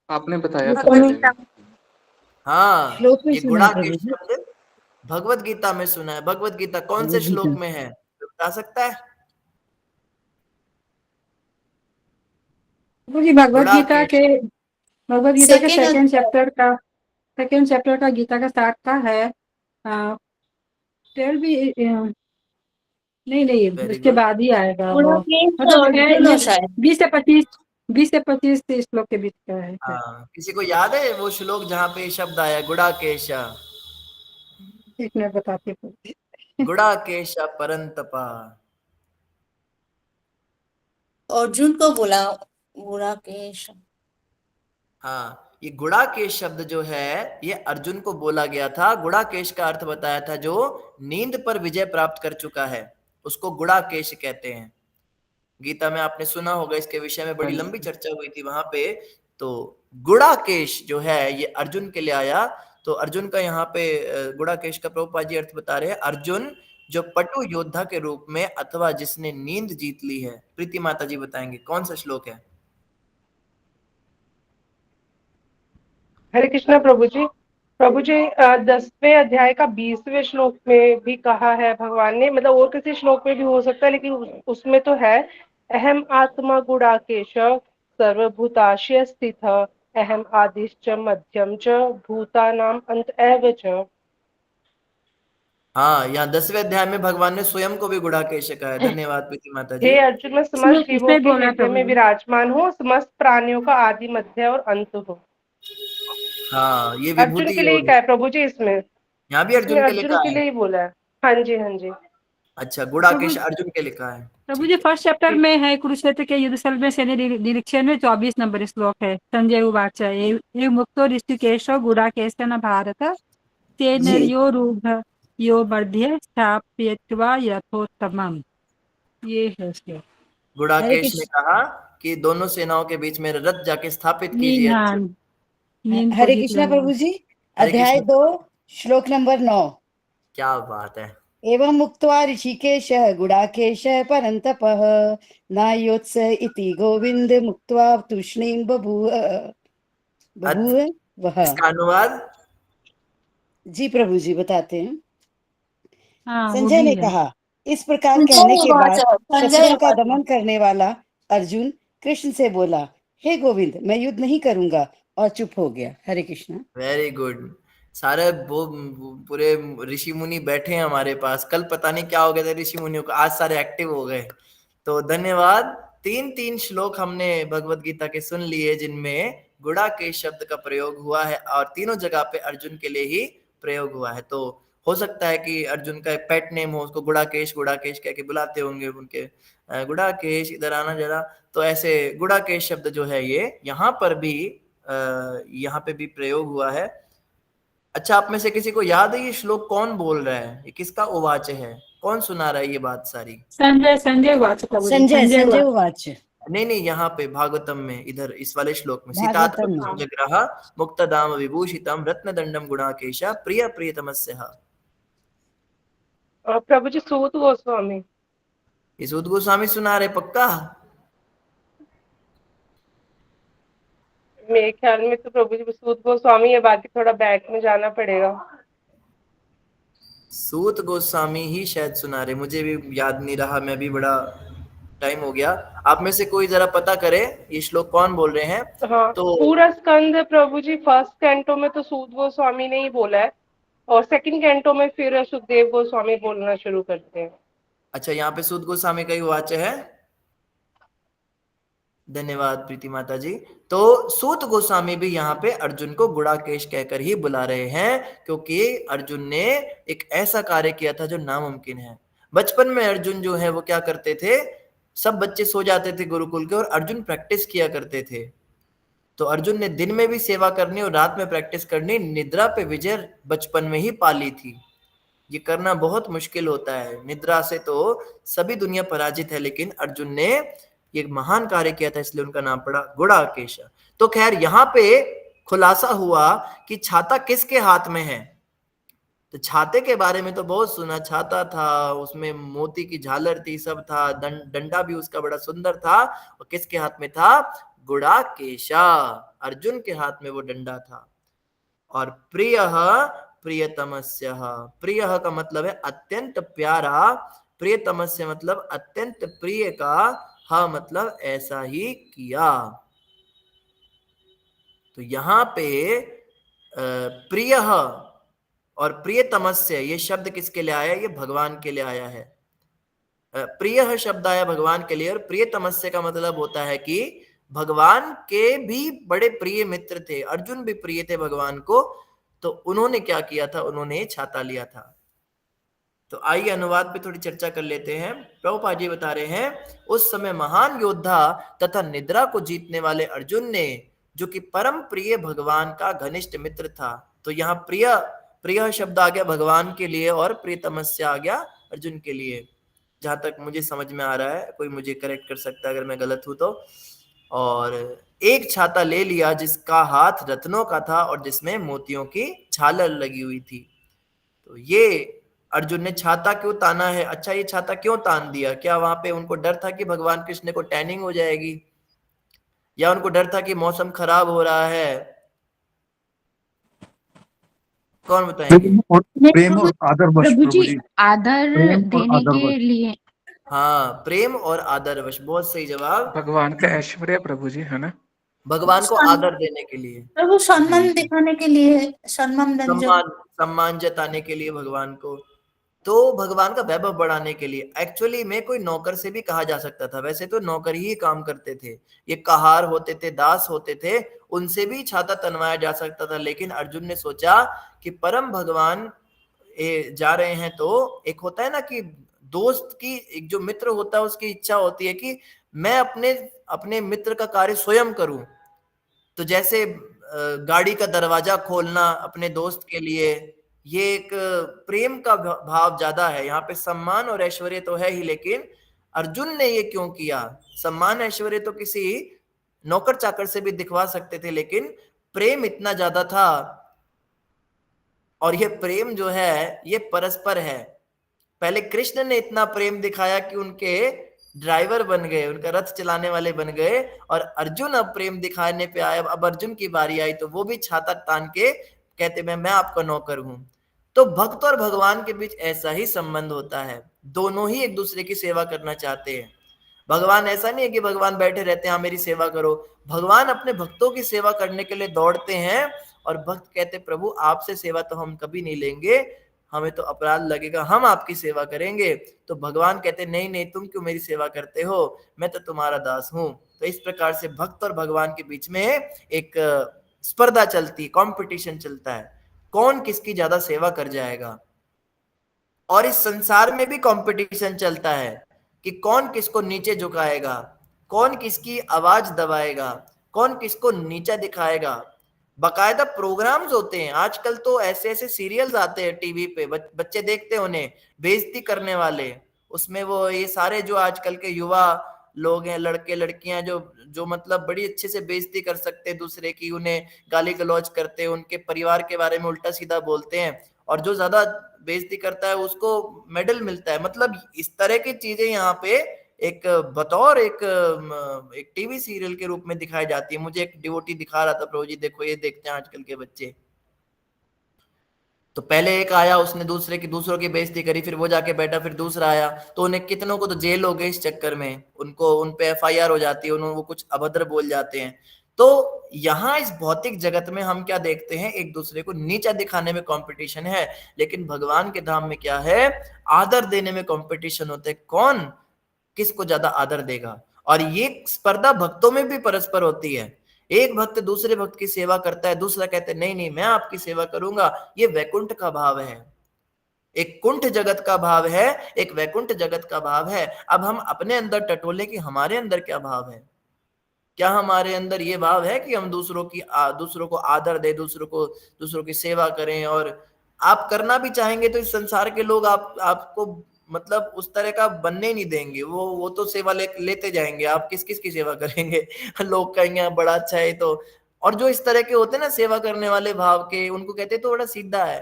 आपने बताया था पहले। हाँ, श्लोक में ये सुना है गुड़ाकेश प्रभु जी। शब्द भगवत गीता में सुना है। भगवत गीता कौन से श्लोक में है, बता सकता है? प्रभु जी भगवत गीता के सेकंड चैप्टर का गीता का स्टार्ट का है 12 भी नहीं उसके बाद ही आएगा वो, मतलब 20 से 25 श्लोक के बीच का है। हाँ, किसी को याद है वो श्लोक जहाँ पे शब्द आया गुड़ाकेश? एक मिनट बताते गुड़ाकेश परंतपा। अर्जुन को बोला गुड़ाकेश। हाँ, ये गुड़ाकेश शब्द जो है ये अर्जुन को बोला गया था। गुड़ाकेश का अर्थ बताया था जो नींद पर विजय प्राप्त कर चुका है, उसको गुड़ाकेश कहते हैं। गीता में आपने सुना होगा, इसके विषय में बड़ी लंबी चर्चा हुई थी वहां पे। तो गुड़ाकेश जो है ये अर्जुन के लिए आया। तो अर्जुन का यहाँ पे गुड़ाकेश का प्रभुपाद जी अर्थ बता रहे हैं, अर्जुन जो पटु योद्धा के रूप में अथवा जिसने नींद जीत ली है। प्रीति माता जी बताएंगे कौन सा श्लोक है। हरे कृष्णा प्रभु जी। प्रभु जी 10वें अध्याय का 20वें श्लोक में भी कहा है भगवान ने, मतलब और किसी श्लोक में भी हो सकता है, लेकिन उसमें तो है, अहम आत्मा गुड़ाकेश सर्वभूताशय स्थित अहम आदिश्च मध्यम च भूतानाम अंत एव च। हाँ, यहाँ 10वें अध्याय में भगवान ने स्वयं को भी गुड़ाकेश कहा है। धन्यवाद प्रीति माता जी। हे अर्जुन, मैं समस्त जीवों के हृदय में विराजमान हूँ, समस्त प्राणियों का आदि मध्य और अंत हूँ। हाँ, ये अर्जुन विभूति के लिए योग क्या है प्रभु जी इसमें? यहाँ भी अर्जुन के लिए ही बोला है। हाँ जी, हाँ जी। अच्छा, गुड़ाकेश अर्जुन के लिखा है। प्रभु जी फर्स्ट चैप्टर में है, कुरुक्षेत्र के युद्ध स्थल में सैन्य निरीक्षण में 24 नंबर श्लोक है। संजय उवाच एव मुक्तो ऋषिकेशो गुड़ाकेशन भारत तेनर्यो रूढ़ यो मध्य स्थाप्यत्वा यथोत्तमम्। ये है श्लोक। गुड़ाकेश ने कहा कि दोनों सेनाओं के बीच में रथ जाके स्थापित कीजिए। हरे कृष्णा प्रभु जी, अध्याय 2 श्लोक नंबर 9। क्या बात है। एवं मुक्त्वा ऋषिकेश गुड़ाकेश परन्तपः नायोत्स इति गोविंद मुक्त्वा तूष्णीं बभूव वह। इसका अनुवाद जी प्रभु जी बताते हैं। हाँ, संजय ने कहा, इस प्रकार कहने के बाद शत्रुओं का दमन करने वाला अर्जुन कृष्ण से बोला, हे गोविंद, मैं युद्ध नहीं करूंगा, और चुप हो गया। हरे कृष्णा। Very good. सारे वो पूरे ऋषि मुनि बैठे हैं हमारे पास। कल पता नहीं क्या हो गया था ऋषि मुनियों को, आज सारे एक्टिव हो गए। तो धन्यवाद। 3 श्लोक हमने भगवत गीता के सुन लिए जिनमें गुड़ाकेश शब्द का प्रयोग हुआ है और तीनों जगह पे अर्जुन के लिए ही प्रयोग हुआ है। तो हो सकता है कि अर्जुन का एक पेट नेम हो, उसको गुड़ाकेश गुड़ाकेश कह के बुलाते होंगे उनके, गुड़ाकेश इधर आना जरा। तो ऐसे गुड़ाकेश शब्द जो है ये यहाँ पे भी प्रयोग हुआ है। अच्छा, आप में से किसी को याद है ये श्लोक कौन बोल रहा है, ये किसका उवाच है, कौन सुना रहा है ये बात सारी? संजय उवाच। नहीं, यहाँ पे भागवतम में, इधर इस वाले श्लोक में, सीतात्मकं जग्राह मुक्तदाम विभूषितम रत्नदंडम गुणाकेश प्रिय प्रियतमस्यः। प्रभु जी सूत गोस्वामी। ये सूत गोस्वामी सुना रहे पक्का? मेरे ख्याल में तो प्रभु जी सूत गोस्वामी है, बाकी थोड़ा बैक में जाना पड़ेगा। सूत गोस्वामी ही शायद सुना रहे, मुझे भी याद नहीं रहा, मैं भी बड़ा टाइम हो गया। आप में से कोई जरा पता करे ये श्लोक कौन बोल रहे हैं। हाँ, तो पूरा स्कंद प्रभु जी फर्स्ट कैंटो में तो सूत गोस्वामी ने ही बोला है, और सेकंड कैंटो में फिर सुखदेव गोस्वामी बोलना शुरू करते हैं। अच्छा, यहाँ पे सूत गोस्वामी का ही वाच्य है। धन्यवाद प्रीति माता जी। तो सूत गोस्वामी भी यहाँ पे अर्जुन को गुड़ाकेश कहकर ही बुला रहे हैं, क्योंकि अर्जुन ने एक ऐसा कार्य किया था जो नामुमकिन है। बचपन में अर्जुन जो है वो क्या करते थे, सब बच्चे सो जाते थे गुरुकुल के और अर्जुन प्रैक्टिस किया करते थे। तो अर्जुन ने दिन में भी सेवा करनी और रात में प्रैक्टिस करनी, निद्रा पे विजय बचपन में ही पाली थी। ये करना बहुत मुश्किल होता है, निद्रा से तो सभी दुनिया पराजित है, लेकिन अर्जुन ने ये महान कार्य किया था, इसलिए उनका नाम पड़ा गुड़ाकेश। तो खैर यहाँ पे खुलासा हुआ कि छाता किसके हाथ में है। तो छाते के बारे में तो बहुत सुना, छाता था, उसमें मोती की झालर थी, सब था, डंडा भी उसका बड़ा सुंदर था। और किसके हाथ में था? गुड़ाकेशा, अर्जुन के हाथ में वो डंडा था। और प्रियः प्रियतमस्य, प्रियः का मतलब है अत्यंत प्यारा, प्रियतमस्य मतलब अत्यंत प्रिय का, हा मतलब ऐसा ही किया। तो यहाँ पे प्रियः और प्रियतमस्य ये शब्द किसके लिए आया? ये भगवान के लिए आया है। प्रियः शब्द आया भगवान के लिए, और प्रियतमस्य का मतलब होता है कि भगवान के भी बड़े प्रिय मित्र थे, अर्जुन भी प्रिय थे भगवान को। तो उन्होंने क्या किया था? उन्होंने छाता लिया था। तो आइए अनुवाद पे थोड़ी चर्चा कर लेते हैं। प्रभुपाद जी बता रहे हैं, उस समय महान योद्धा तथा निद्रा को जीतने वाले अर्जुन ने जो कि परम प्रिय भगवान का घनिष्ठ मित्र था। तो यहाँ प्रिय प्रिय शब्द आ गया भगवान के लिए और प्रियतमस्य आ गया अर्जुन के लिए, जहां तक मुझे समझ में आ रहा है। कोई मुझे करेक्ट कर सकता है अगर मैं गलत हूं तो। और एक छाता ले लिया जिसका हाथ रत्नों का था और जिसमें मोतियों की झालर लगी हुई थी। तो ये अर्जुन ने छाता क्यों ताना है? अच्छा, ये छाता क्यों तान दिया? क्या वहां पे उनको डर था कि भगवान कृष्ण को टैनिंग हो जाएगी, या उनको डर था कि मौसम खराब हो रहा है? कौन बताएंगे? प्रेम और आदरवश प्रभु प्रभु जी जी, आदर प्रेम और देने के आदरवश। लिए। हाँ, प्रेम और आदरवश, बहुत सही जवाब। भगवान का ऐश्वर्य प्रभु जी, है ना? भगवान को आदर देने के लिए, प्रभु जी सम्मान जी। दिखाने के लिए, सम्मान सम्मान सम्मान जताने के लिए भगवान को, तो भगवान का वैभव बढ़ाने के लिए। एक्चुअली में कोई नौकर से भी कहा जा सकता था, वैसे तो नौकर ही काम करते थे, ये कहार होते थे, दास होते थे, उनसे भी छाता तनवाया जा सकता था। लेकिन अर्जुन ने सोचा कि परम भगवान जा रहे हैं, तो एक होता है ना कि दोस्त की, एक जो मित्र होता है उसकी इच्छा होती है कि मैं अपने अपने मित्र का कार्य स्वयं करूं। तो जैसे गाड़ी का दरवाजा खोलना अपने दोस्त के लिए, ये एक प्रेम का भाव ज्यादा है। यहाँ पे सम्मान और ऐश्वर्य तो है ही, लेकिन अर्जुन ने ये क्यों किया? सम्मान ऐश्वर्य तो किसी नौकर चाकर से भी दिखवा सकते थे, लेकिन प्रेम इतना ज्यादा था। और ये प्रेम जो है ये परस्पर है। पहले कृष्ण ने इतना प्रेम दिखाया कि उनके ड्राइवर बन गए, उनका रथ चलाने वाले बन गए, और अर्जुन अब प्रेम दिखाने पे आए। अब अर्जुन की बारी आई तो वो भी छाता तान के कहते मैं आपका नौकर हूं। तो भक्त और भगवान के बीच ऐसा ही संबंध होता है, दोनों ही एक दूसरे की सेवा करना चाहते हैं। भगवान ऐसा नहीं है कि भगवान बैठे रहते हैं हाँ मेरी सेवा करो, भगवान अपने भक्तों की सेवा करने के लिए दौड़ते हैं, और भक्त कहते प्रभु आपसे सेवा तो हम कभी नहीं लेंगे, हमें तो अपराध लगेगा, हम आपकी सेवा करेंगे। तो भगवान कहते नहीं नहीं, तुम क्यों मेरी सेवा करते हो, मैं तो तुम्हारा दास हूं। तो इस प्रकार से भक्त और भगवान के बीच में एक स्पर्धा चलती, कंपटीशन चलता है, कौन किसकी ज्यादा सेवा कर जाएगा। और इस संसार में भी कंपटीशन चलता है कि कौन किसको नीचे झुकाएगा, कौन किसकी आवाज दबाएगा, कौन किसको नीचा दिखाएगा। बकायदा प्रोग्राम्स होते हैं आजकल, तो ऐसे ऐसे सीरियल्स आते हैं टीवी पे, बच्चे देखते हैं उन्हें, बेइज्जती करने वाले। उसमें वो ये सारे जो आजकल के युवा लोग हैं, लड़के लड़कियां, जो जो मतलब बड़ी अच्छे से बेइज्जती कर सकते हैं दूसरे की, उन्हें गाली गलौज करते हैं, उनके परिवार के बारे में उल्टा सीधा बोलते हैं, और जो ज्यादा बेइज्जती करता है उसको मेडल मिलता है। मतलब इस तरह की चीजें यहाँ पे एक बतौर एक टीवी सीरियल के रूप में दिखाई जाती है। मुझे एक डिवोटी दिखा रहा था, प्रभु जी देखो ये देखते हैं आजकल के बच्चे। तो पहले एक आया, उसने दूसरों की बेइज्जती करी, फिर वो जाके बैठा, फिर दूसरा आया, तो उन्हें कितनों को तो जेल हो गई इस चक्कर में, उन पे FIR हो जाती है, वो कुछ अभद्र बोल जाते हैं। तो यहाँ इस भौतिक जगत में हम क्या देखते हैं, एक दूसरे को नीचा दिखाने में कंपटीशन है, लेकिन भगवान के धाम में क्या है, आदर देने में कंपटीशन होता है, कौन किसको ज्यादा आदर देगा। और ये स्पर्धा भक्तों में भी परस्पर होती है, एक भक्त दूसरे भक्त की सेवा करता है, दूसरा कहते नहीं नहीं मैं आपकी सेवा करूंगा। ये वैकुंठ का भाव है, एक कुंठ जगत का भाव है, एक वैकुंठ जगत का भाव है। अब हम अपने अंदर टटोले कि हमारे अंदर क्या भाव है, क्या हमारे अंदर ये भाव है कि हम दूसरों को आदर दे, दूसरों की सेवा करें। और आप करना भी चाहेंगे तो इस संसार के लोग आपको मतलब उस तरह का बनने नहीं देंगे, वो तो सेवा लेते जाएंगे, आप किस किस की सेवा करेंगे लोग कहेंगे बड़ा अच्छा है तो। और जो इस तरह के होते हैं ना सेवा करने वाले भाव के, उनको कहते तो बड़ा सीधा है,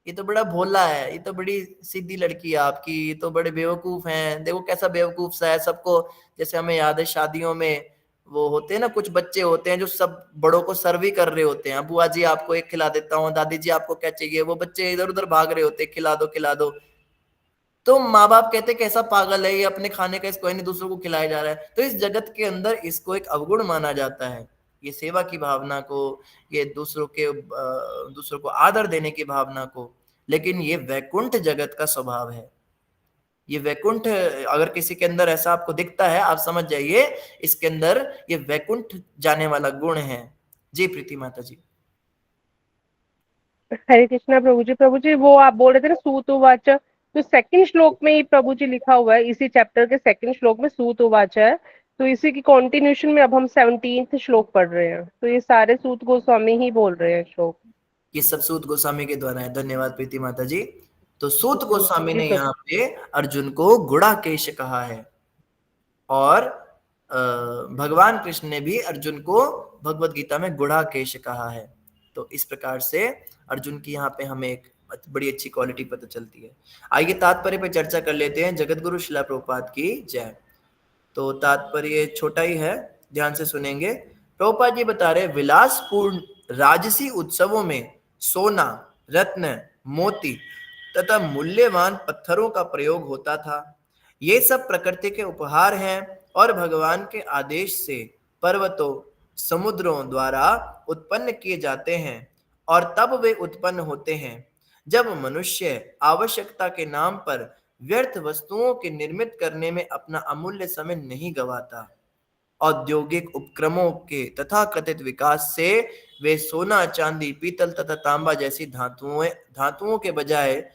ये तो बड़ा भोला है, ये तो बड़ी सीधी लड़की है आपकी, ये तो बड़े बेवकूफ हैं, देखो कैसा बेवकूफ सा है सबको। जैसे हमें याद है शादियों में वो होते हैं ना, कुछ बच्चे होते हैं जो सब बड़ों को सर्व ही कर रहे होते हैं, बुआ जी आपको एक खिला देता हूँ, दादी जी आपको क्या चाहिए, वो बच्चे इधर उधर भाग रहे होते हैं, खिला दो खिला दो। तो माँ बाप कहते कैसा पागल है ये, अपने खाने का इसको नहीं दूसरों को खिलाया जा रहा है। तो इस जगत के अंदर इसको एक अवगुण माना जाता है, ये सेवा की भावना को, ये दूसरों को आदर देने की भावना को। लेकिन ये वैकुंठ जगत का स्वभाव है, ये वैकुंठ अगर किसी के अंदर ऐसा आपको दिखता है, आप समझ जाइए इसके अंदर ये वैकुंठ जाने वाला गुण है। जी प्रीति माता जी। हरे कृष्णा प्रभु जी वो आप बोल रहे थे ना सूत उवाच, तो सेकंड श्लोक में ही प्रभु जी लिखा हुआ है, इसी चैप्टर के सेकंड श्लोक में सूत उवाच है, तो इसी की कॉन्टिन्यूशन में अब हम 17th श्लोक पढ़ रहे हैं। तो ये सारे सूत गोस्वामी ही बोल रहे हैं श्लोक। ये सब सूत गोस्वामी के द्वारा है। धन्यवाद प्रीति माता जी। तो सूत गोस्वामी ने यहाँ पे अर्जुन को गुड़ाकेश कहा है और भगवान कृष्ण ने भी अर्जुन को भगवत गीता में गुड़ाकेश कहा है। तो इस प्रकार से अर्जुन की यहाँ पे हमें एक बड़ी अच्छी क्वालिटी पता चलती है। आइए तात्पर्य पे चर्चा कर लेते हैं। जगत गुरु शिला प्रभुपाद की जय। तो तात्पर्य छोटा ही है, ध्यान से सुनेंगे। प्रभुपाद जी बता रहे विलासपूर्ण राजसी उत्सवों में सोना, रत्न, मोती तथा मूल्यवान पत्थरों का प्रयोग होता था। ये सब प्रकृति के उपहार हैं और भगवान के आदेश से पर्वतों, समुद्रों द्वारा उत्पन्न किए जाते हैं और तब वे उत्पन्न होते हैं जब मनुष्य आवश्यकता के नाम पर व्यर्थ वस्तुओं के निर्मित करने में अपना अमूल्य समय नहीं गवाता। औद्योगिक उपक्रमों के तथाकथित विकास से वे सोना, चांदी, पीतल तथा तांबा जैसी धातुओं के बजाय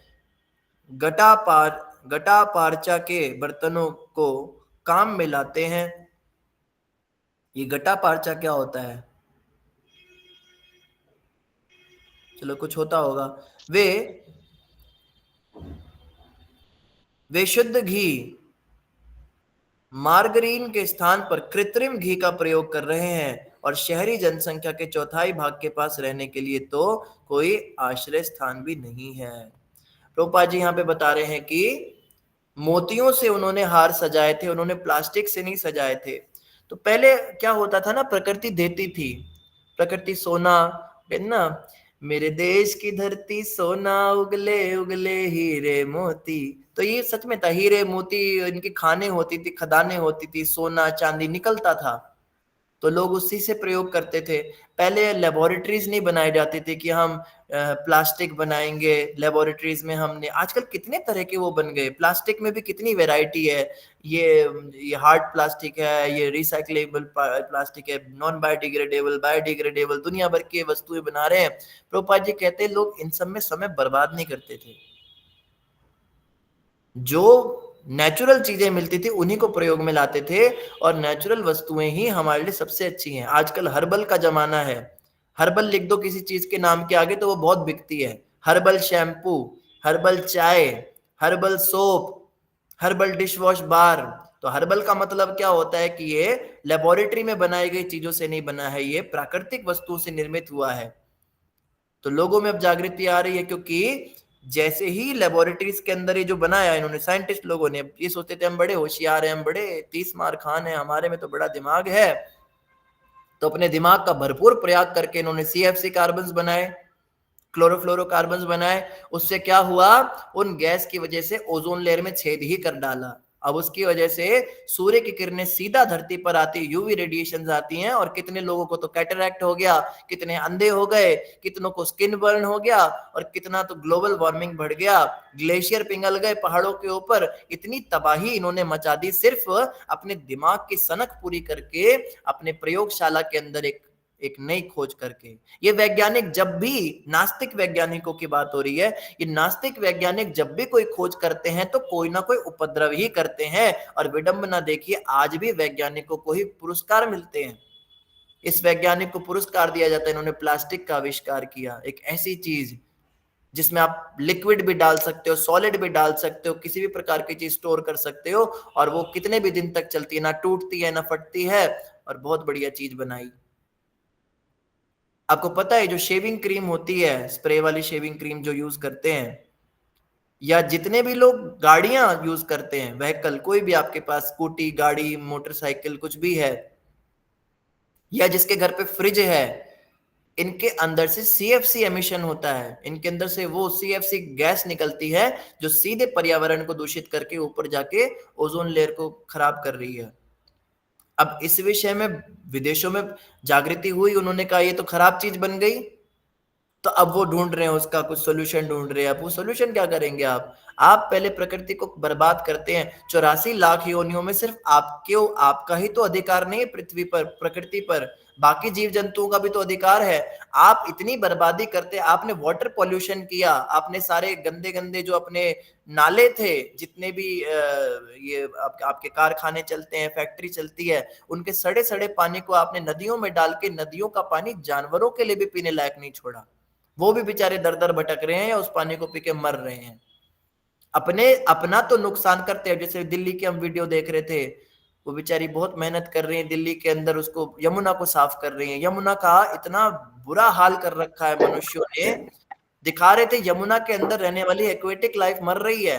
गटापार्चा के बर्तनों को काम में लाते हैं। ये गटापार्चा क्या होता है? चलो कुछ होता होगा। वे शुद्ध घी, मार्गरीन के स्थान पर कृत्रिम घी का प्रयोग कर रहे हैं और शहरी जनसंख्या के चौथाई भाग के पास रहने के लिए तो कोई आश्रय स्थान भी नहीं है। प्रभुपाद जी यहाँ पे बता रहे हैं कि मोतियों से उन्होंने हार सजाए थे, उन्होंने प्लास्टिक से नहीं सजाए थे। तो पहले क्या होता था ना, प्रकृति देती थी, प्रकृति सोना ना, मेरे देश की धरती सोना उगले उगले हीरे मोती। तो ये सच में था, हीरे मोती इनकी खाने होती थी, खदानें होती थी, सोना चांदी निकलता था, तो लोग उसी से प्रयोग करते थे। पहले लेबोरेटरीज नहीं बनाई जाती थी कि हम प्लास्टिक बनाएंगे लेबोरेटरीज में। हमने आजकल कितने तरह के वो बन गए, प्लास्टिक में भी कितनी वैरायटी है। ये हार्ड प्लास्टिक है, ये रिसाइक्लेबल प्लास्टिक है, नॉन बायोडिग्रेडेबल, बायोडिग्रेडेबल, दुनिया भर की वस्तुएं बना रहे हैं। प्रभुपाद जी कहते हैं लोग इन सब में समय बर्बाद नहीं करते थे, जो नेचुरल चीजें मिलती थी उन्हीं को प्रयोग में लाते थे और नेचुरल वस्तुएं ही हमारे लिए सबसे अच्छी हैं। आजकल हर्बल का जमाना है, हर्बल लिख दो किसी चीज के नाम के आगे तो वो बहुत बिकती है। हर्बल शैम्पू, हर्बल चाय, herbal soap, herbal dish wash bar. तो हर्बल का मतलब क्या होता है कि ये लेबोरेटरी में बनाई गई चीजों से नहीं बना है, ये प्राकृतिक वस्तुओं से निर्मित हुआ है। तो लोगों में अब जागृति आ रही है, क्योंकि जैसे ही लेबोरेटरीज के अंदर ये जो बनाया इन्होंने, साइंटिस्ट लोगों ने, ये सोचते थे हम बड़े होशियार हैं, हम बड़े 30 मार खान हैं, हमारे में तो बड़ा दिमाग है। तो अपने दिमाग का भरपूर प्रयोग करके इन्होंने CFC कार्बन्स बनाए, क्लोरोफ्लोरोकार्बन्स बनाए। उससे क्या हुआ, उन गैस की वजह से ओजोन लेयर में छेद ही कर डाला। अब उसकी वजह से सूर्य की किरणें सीधा धरती पर आती, यूवी रेडिएशंस आती हैं और कितने लोगों को तो कैटरैक्ट हो गया, कितने अंधे हो गए, कितनों को स्किन बर्न हो गया और कितना तो ग्लोबल वार्मिंग बढ़ गया, ग्लेशियर पिघल गए पहाड़ों के ऊपर। इतनी तबाही इन्होंने मचा दी सिर्फ अपने दिमाग की सनक पूरी करके, अपने प्रयोगशाला के अंदर एक नई खोज करके। ये वैज्ञानिक, जब भी नास्तिक वैज्ञानिकों की बात हो रही है, ये नास्तिक वैज्ञानिक जब भी कोई खोज करते हैं तो कोई ना कोई उपद्रव ही करते हैं। और विडंबना देखिए, आज भी वैज्ञानिकों को ही पुरस्कार मिलते हैं। इस वैज्ञानिक को पुरस्कार दिया जाता है, इन्होंने प्लास्टिक का आविष्कार किया, एक ऐसी चीज जिसमें आप लिक्विड भी डाल सकते हो, सॉलिड भी डाल सकते हो, किसी भी प्रकार की चीज स्टोर कर सकते हो और वो कितने भी दिन तक चलती है, ना टूटती है ना फटती है, और बहुत बढ़िया चीज बनाई। आपको पता है जो शेविंग क्रीम होती है, स्प्रे वाली शेविंग क्रीम जो यूज करते हैं, या जितने भी लोग गाड़ियां यूज करते हैं, व्हीकल, कोई भी आपके पास स्कूटी, गाड़ी, मोटरसाइकिल कुछ भी है, या जिसके घर पे फ्रिज है, इनके अंदर से CFC एमिशन होता है। इनके अंदर से वो CFC गैस निकलती है जो सीधे पर्यावरण को दूषित करके ऊपर जाके ओजोन लेयर को खराब कर रही है। अब इस विषय में विदेशों में जागृति हुई, उन्होंने कहा ये तो खराब चीज बन गई, तो अब वो ढूंढ रहे हैं, उसका कुछ सोल्यूशन ढूंढ रहे हैं। अब वो सोल्यूशन क्या करेंगे आप पहले प्रकृति को बर्बाद करते हैं। 84 लाख योनियों में सिर्फ आपका ही तो अधिकार नहीं है पृथ्वी पर, प्रकृति पर, बाकी जीव जंतुओं का भी तो अधिकार है। आप इतनी बर्बादी करते, आपने वाटर पॉल्यूशन किया, आपने सारे गंदे गंदे जो अपने नाले थे, जितने भी ये आपके कारखाने चलते हैं, फैक्ट्री चलती है, उनके सड़े सड़े पानी को आपने नदियों में डाल के नदियों का पानी जानवरों के लिए भी पीने लायक नहीं छोड़ा। वो भी बेचारे दर दर भटक रहे हैं या उस पानी को पी के मर रहे हैं। अपना तो नुकसान करते हैं। जैसे दिल्ली की हम वीडियो देख रहे थे, वो बेचारी बहुत मेहनत कर रही है दिल्ली के अंदर, उसको यमुना को साफ कर रही है। यमुना का इतना बुरा हाल कर रखा है मनुष्यों ने। दिखा रहे थे यमुना के अंदर रहने वाली एक्वेटिक लाइफ मर रही है,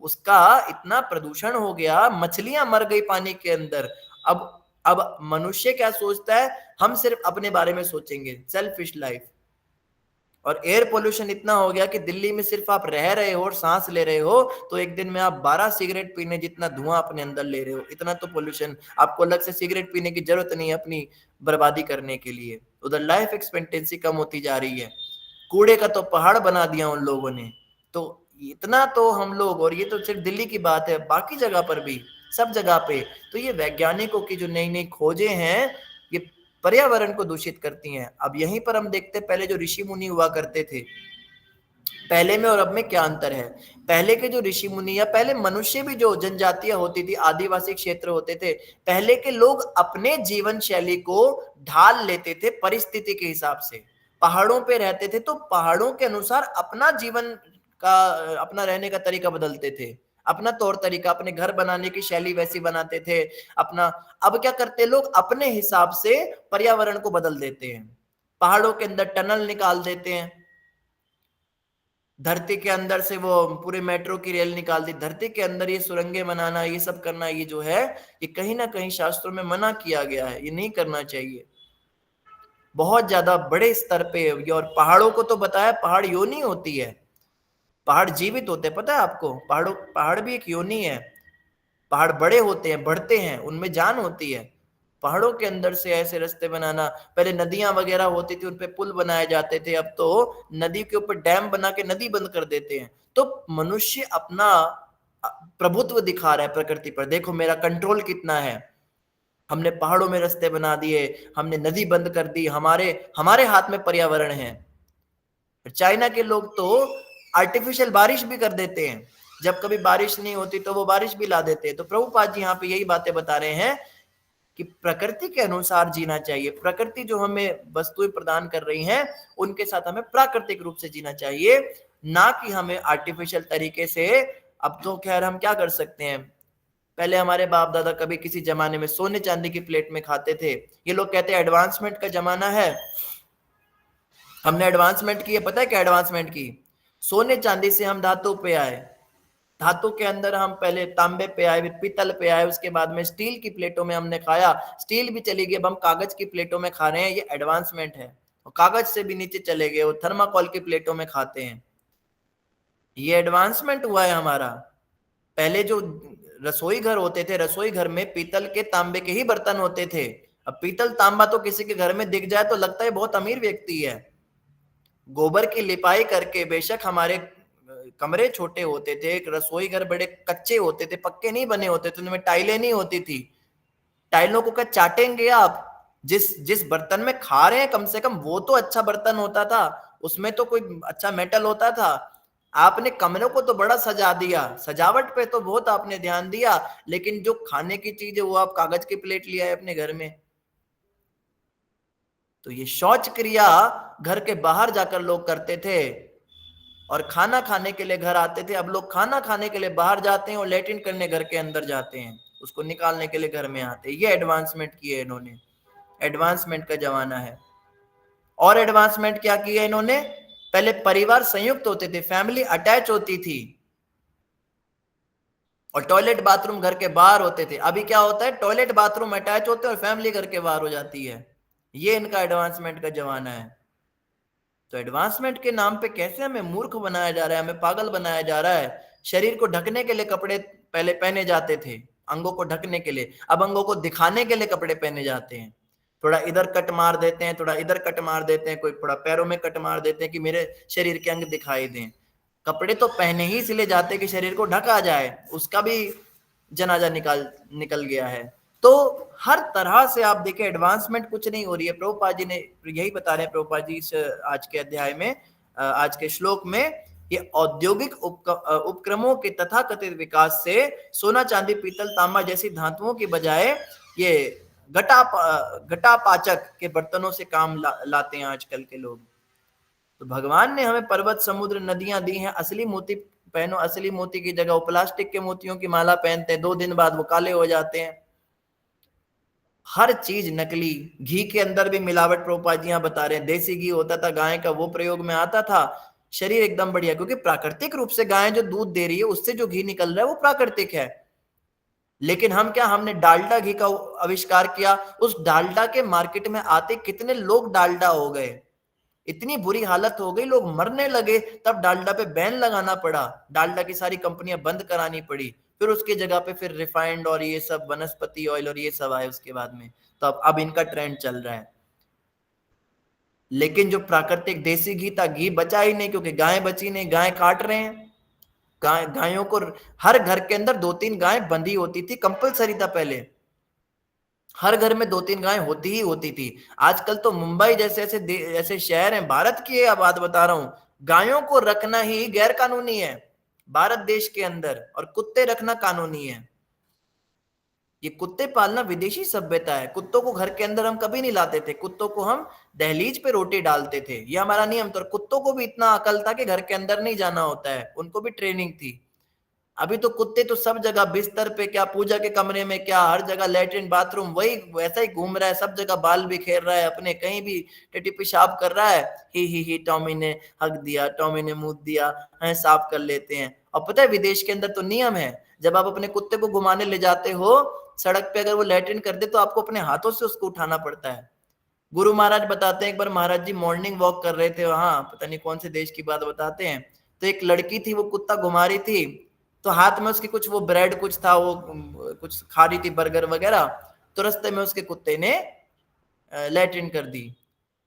उसका इतना प्रदूषण हो गया, मछलियां मर गई पानी के अंदर। अब मनुष्य क्या सोचता है, हम सिर्फ अपने बारे में सोचेंगे, सेल्फिश लाइफ। और एयर पोल्यूशन इतना हो गया कि दिल्ली में सिर्फ आप रह रहे हो और सांस ले रहे हो तो एक दिन में आप 12 सिगरेट पीने जितना धुआं अपने अंदर ले रहे हो। इतना तो पोल्यूशन, आपको अलग से सिगरेट पीने की जरूरत नहीं है अपनी बर्बादी करने के लिए। उधर लाइफ एक्सपेक्टेंसी कम होती जा रही है, कूड़े का तो पहाड़ बना दिया उन लोगों ने। तो इतना तो हम लोग, और ये तो सिर्फ दिल्ली की बात है, बाकी जगह पर भी, सब जगह पे। तो ये वैज्ञानिकों की जो नई नई खोजें हैं, ये पर्यावरण को दूषित करती हैं। अब यहीं पर हम देखते हैं, पहले जो ऋषि मुनि हुआ करते थे, पहले में और अब में क्या अंतर है। पहले के जो ऋषि मुनि या पहले मनुष्य भी, जो जनजातियां होती थी, आदिवासी क्षेत्र होते थे, पहले के लोग अपने जीवन शैली को ढाल लेते थे परिस्थिति के हिसाब से। पहाड़ों पे रहते थे तो पहाड़ों के अनुसार अपना जीवन का, अपना रहने का तरीका बदलते थे, अपना तौर तरीका, अपने घर बनाने की शैली वैसी बनाते थे अपना। अब क्या करते लोग, अपने हिसाब से पर्यावरण को बदल देते हैं। पहाड़ों के अंदर टनल निकाल देते हैं, धरती के अंदर से वो पूरे मेट्रो की रेल निकाल दी, धरती के अंदर ये सुरंगें बनाना, ये सब करना, ये जो है ये कहीं ना कहीं शास्त्रों में मना किया गया है, ये नहीं करना चाहिए। बहुत ज्यादा बड़े स्तर पे। और पहाड़ों को तो बताया पहाड़ योनि होती है, पहाड़ जीवित होते हैं, पता है आपको। पहाड़ भी एक योनि है। पहाड़ बड़े होते हैं, बढ़ते हैं, उनमें जान होती है। पहाड़ों के अंदर से ऐसे रास्ते बनाना, पहले नदियां वगैरह होती थी, उन पे पुल बनाए जाते थे, अब तो नदी के ऊपर डैम बना के नदी बंद कर देते हैं। तो मनुष्य अपना प्रभुत्व दिखा रहा है प्रकृति पर, देखो मेरा कंट्रोल कितना है। हमने पहाड़ों में रास्ते बना दिए, हमने नदी बंद कर दी, हमारे हाथ में पर्यावरण है। चाइना के लोग तो आर्टिफिशियल बारिश भी कर देते हैं, जब कभी बारिश नहीं होती तो वो बारिश भी ला देते हैं। तो प्रभुपाद जी यहाँ पे यही बातें बता रहे हैं कि प्रकृति के अनुसार जीना चाहिए। प्रकृति जो हमें वस्तुएं प्रदान कर रही हैं, उनके साथ हमें प्राकृतिक रूप से जीना चाहिए, ना कि हमें आर्टिफिशियल तरीके से। अब तो खैर हम क्या कर सकते हैं, पहले हमारे बाप दादा कभी किसी जमाने में सोने चांदी की प्लेट में खाते थे। ये लोग कहते हैं एडवांसमेंट का जमाना है, हमने एडवांसमेंट की है। पता है क्या एडवांसमेंट की? सोने चांदी से हम धातु पे आए, धातु के अंदर हम पहले तांबे पे आए, फिर पीतल पे आए, उसके बाद में स्टील की प्लेटों में हमने खाया, स्टील भी चली गई, अब हम कागज की प्लेटों में खा रहे हैं। ये एडवांसमेंट है। और कागज से भी नीचे चले गए, वो थर्माकोल की प्लेटों में खाते हैं। ये एडवांसमेंट हुआ है हमारा। पहले जो रसोई घर होते थे, रसोई घर में पीतल के तांबे के ही बर्तन होते थे। अब पीतल तांबा तो किसी के घर में दिख जाए तो लगता है बहुत अमीर व्यक्ति है। गोबर की लिपाई करके, बेशक हमारे कमरे छोटे होते थे, रसोई घर बड़े कच्चे होते थे, पक्के नहीं बने होते थे, उनमें टाइलें नहीं होती थी। टाइलों को क्या चाटेंगे आप? जिस बर्तन में खा रहे हैं कम से कम वो तो अच्छा बर्तन होता था, उसमें तो कोई अच्छा मेटल होता था। आपने कमरों को तो बड़ा सजा दिया, सजावट पे तो बहुत आपने ध्यान दिया, लेकिन जो खाने की चीज है वो आप कागज की प्लेट लिया है अपने घर में। तो ये शौच क्रिया घर के बाहर जाकर लोग करते थे और खाना खाने के लिए घर आते थे। अब लोग खाना खाने के लिए बाहर जाते हैं और लैट्रिन करने घर के अंदर जाते हैं, उसको निकालने के लिए घर में आते हैं। ये एडवांसमेंट की है इन्होंने, एडवांसमेंट का जमाना है। और एडवांसमेंट क्या की है इन्होंने? पहले परिवार संयुक्त होते थे, फैमिली अटैच होती थी और टॉयलेट बाथरूम घर के बाहर होते थे। अभी क्या होता है, टॉयलेट बाथरूम अटैच होते हैं और फैमिली घर के बाहर हो जाती है। ये इनका एडवांसमेंट का जमाना है। तो एडवांसमेंट के नाम पे कैसे हमें मूर्ख बनाया जा रहा है, हमें पागल बनाया जा रहा है। शरीर को ढकने के लिए कपड़े पहले पहने जाते थे, अंगों को ढकने के लिए, अब अंगों को दिखाने के लिए कपड़े पहने जाते हैं। थोड़ा इधर कट मार देते हैं, थोड़ा इधर कट मार देते हैं, कोई थोड़ा पैरों में कट मार देते हैं कि मेरे शरीर के अंग दिखाई दें। कपड़े तो पहने ही इसलिए जाते कि शरीर को ढका जाए, उसका भी जनाजा निकल गया है। तो हर तरह से आप देखें एडवांसमेंट कुछ नहीं हो रही है। प्रभुपाद जी ने यही बता रहे हैं, प्रभुपाद जी इस आज के अध्याय में, आज के श्लोक में, ये औद्योगिक उपक्रमों के तथाकथित विकास से सोना चांदी पीतल तांबा जैसी धातुओं की बजाय ये घटापाचक के बर्तनों से काम लाते हैं आजकल के लोग। तो भगवान ने हमें पर्वत समुद्र नदियां दी हैं, असली मोती पहनो, असली मोती की जगह वो प्लास्टिक के मोतियों की माला पहनते हैं, 2 दिन बाद वो काले हो जाते हैं। हर चीज नकली, घी के अंदर भी मिलावट प्रभुपाद जी बता रहे हैं। देसी घी होता था गाय का, वो प्रयोग में आता था, शरीर एकदम बढ़िया, क्योंकि प्राकृतिक रूप से गाय जो दूध दे रही है उससे जो घी निकल रहा है वो प्राकृतिक है। लेकिन हमने डालडा घी का आविष्कार किया, उस डालडा के मार्केट में आते कितने लोग डालडा हो गए, इतनी बुरी हालत हो गई, लोग मरने लगे, तब डालडा पे बैन लगाना पड़ा, डालडा की सारी कंपनियां बंद करानी पड़ी, फिर उसकी जगह पे फिर रिफाइंड और ये सब वनस्पति ऑयल और ये सब आए उसके बाद में। तो अब इनका ट्रेंड चल रहा है। लेकिन जो प्राकृतिक देसी घी था, घी बचा ही नहीं, क्योंकि गाय बची नहीं, गाय काट रहे हैं। गायों को हर घर के अंदर 2-3 गाय बंधी होती थी, कंपलसरी था पहले, हर घर में 2-3 गाय होती ही होती थी। आजकल तो मुंबई जैसे ऐसे शहर हैं, भारत की बात बता रहा हूं, गायों को रखना ही गैर कानूनी है भारत देश के अंदर, और कुत्ते रखना कानूनी है। ये कुत्ते पालना विदेशी सभ्यता है। कुत्तों को घर के अंदर हम कभी नहीं लाते थे, कुत्तों को हम दहलीज पे रोटी डालते थे, ये हमारा नियम था। कुत्तों को भी इतना अकल था कि घर के अंदर नहीं जाना होता है, उनको भी ट्रेनिंग थी। अभी तो कुत्ते तो सब जगह, बिस्तर पे क्या, पूजा के कमरे में क्या, हर जगह लैट्रिन बाथरूम वही वैसा ही घूम रहा है, सब जगह बाल बिखेर रहा है अपने, कहीं भी टटी पेशाब कर रहा है, ही टॉमी ने हक दिया, टॉमी ने मुंह दिया, है साफ कर लेते हैं। और पता है विदेश के अंदर तो नियम है, जब आप अपने कुत्ते को घुमाने ले जाते हो सड़क पे, अगर वो लैट्रिन कर दे तो आपको अपने हाथों से उसको उठाना पड़ता है। गुरु महाराज बताते हैं, एक बार महाराज जी मॉर्निंग वॉक कर रहे थे वहां, पता नहीं कौन से देश की बात बताते हैं, तो एक लड़की थी, वो कुत्ता घुमा रही थी, तो हाथ में उसकी कुछ वो ब्रेड कुछ था, वो कुछ खा रही थी बर्गर वगैरह, तो रास्ते में उसके कुत्ते ने लैट्रिन कर दी।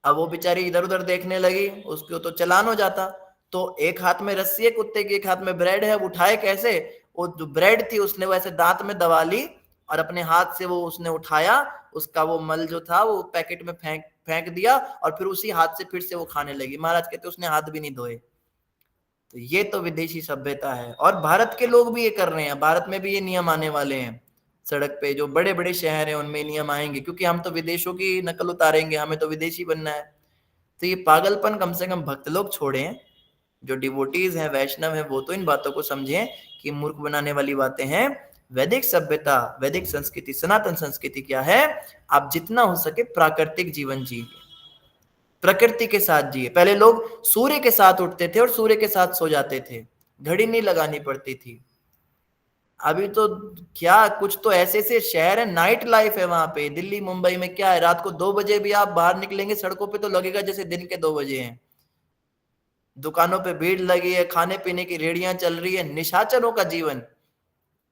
अब वो बेचारी इधर उधर देखने लगी, उसको तो चालान हो जाता। तो एक हाथ में रस्सी है कुत्ते की, एक हाथ में ब्रेड है, उठाए कैसे? वो जो ब्रेड थी उसने वैसे दांत में दबा ली और अपने हाथ से वो उसने उठाया, उसका वो मल जो था वो पैकेट में फेंक दिया और फिर उसी हाथ से फिर से वो खाने लगी। महाराज कहते उसने हाथ भी नहीं धोए। तो ये तो विदेशी सभ्यता है, और भारत के लोग भी ये कर रहे हैं। भारत में भी ये नियम आने वाले हैं, सड़क पे जो बड़े बड़े शहर हैं उनमें नियम आएंगे, क्योंकि हम तो विदेशों की नकल उतारेंगे, हमें तो विदेशी बनना है। तो ये पागलपन कम से कम भक्त लोग छोड़ें, जो डिवोटीज हैं, वैष्णव हैं, वो तो इन बातों को समझें कि मूर्ख बनाने वाली बातें हैं। वैदिक सभ्यता, वैदिक संस्कृति, सनातन संस्कृति क्या है? आप जितना हो सके प्राकृतिक जीवन जिए, प्रकृति के साथ जिए। पहले लोग सूर्य के साथ उठते थे और सूर्य के साथ सो जाते थे, घड़ी नहीं लगानी पड़ती थी। अभी तो क्या, कुछ तो ऐसे ऐसे शहर है, नाइट लाइफ है वहां पे। दिल्ली मुंबई में क्या है, रात को 2 बजे भी आप बाहर निकलेंगे सड़कों पे तो लगेगा जैसे दिन के 2 बजे हैं। दुकानों पे भीड़ लगी है, खाने पीने की रेहड़ियां चल रही है, निशाचरों का जीवन।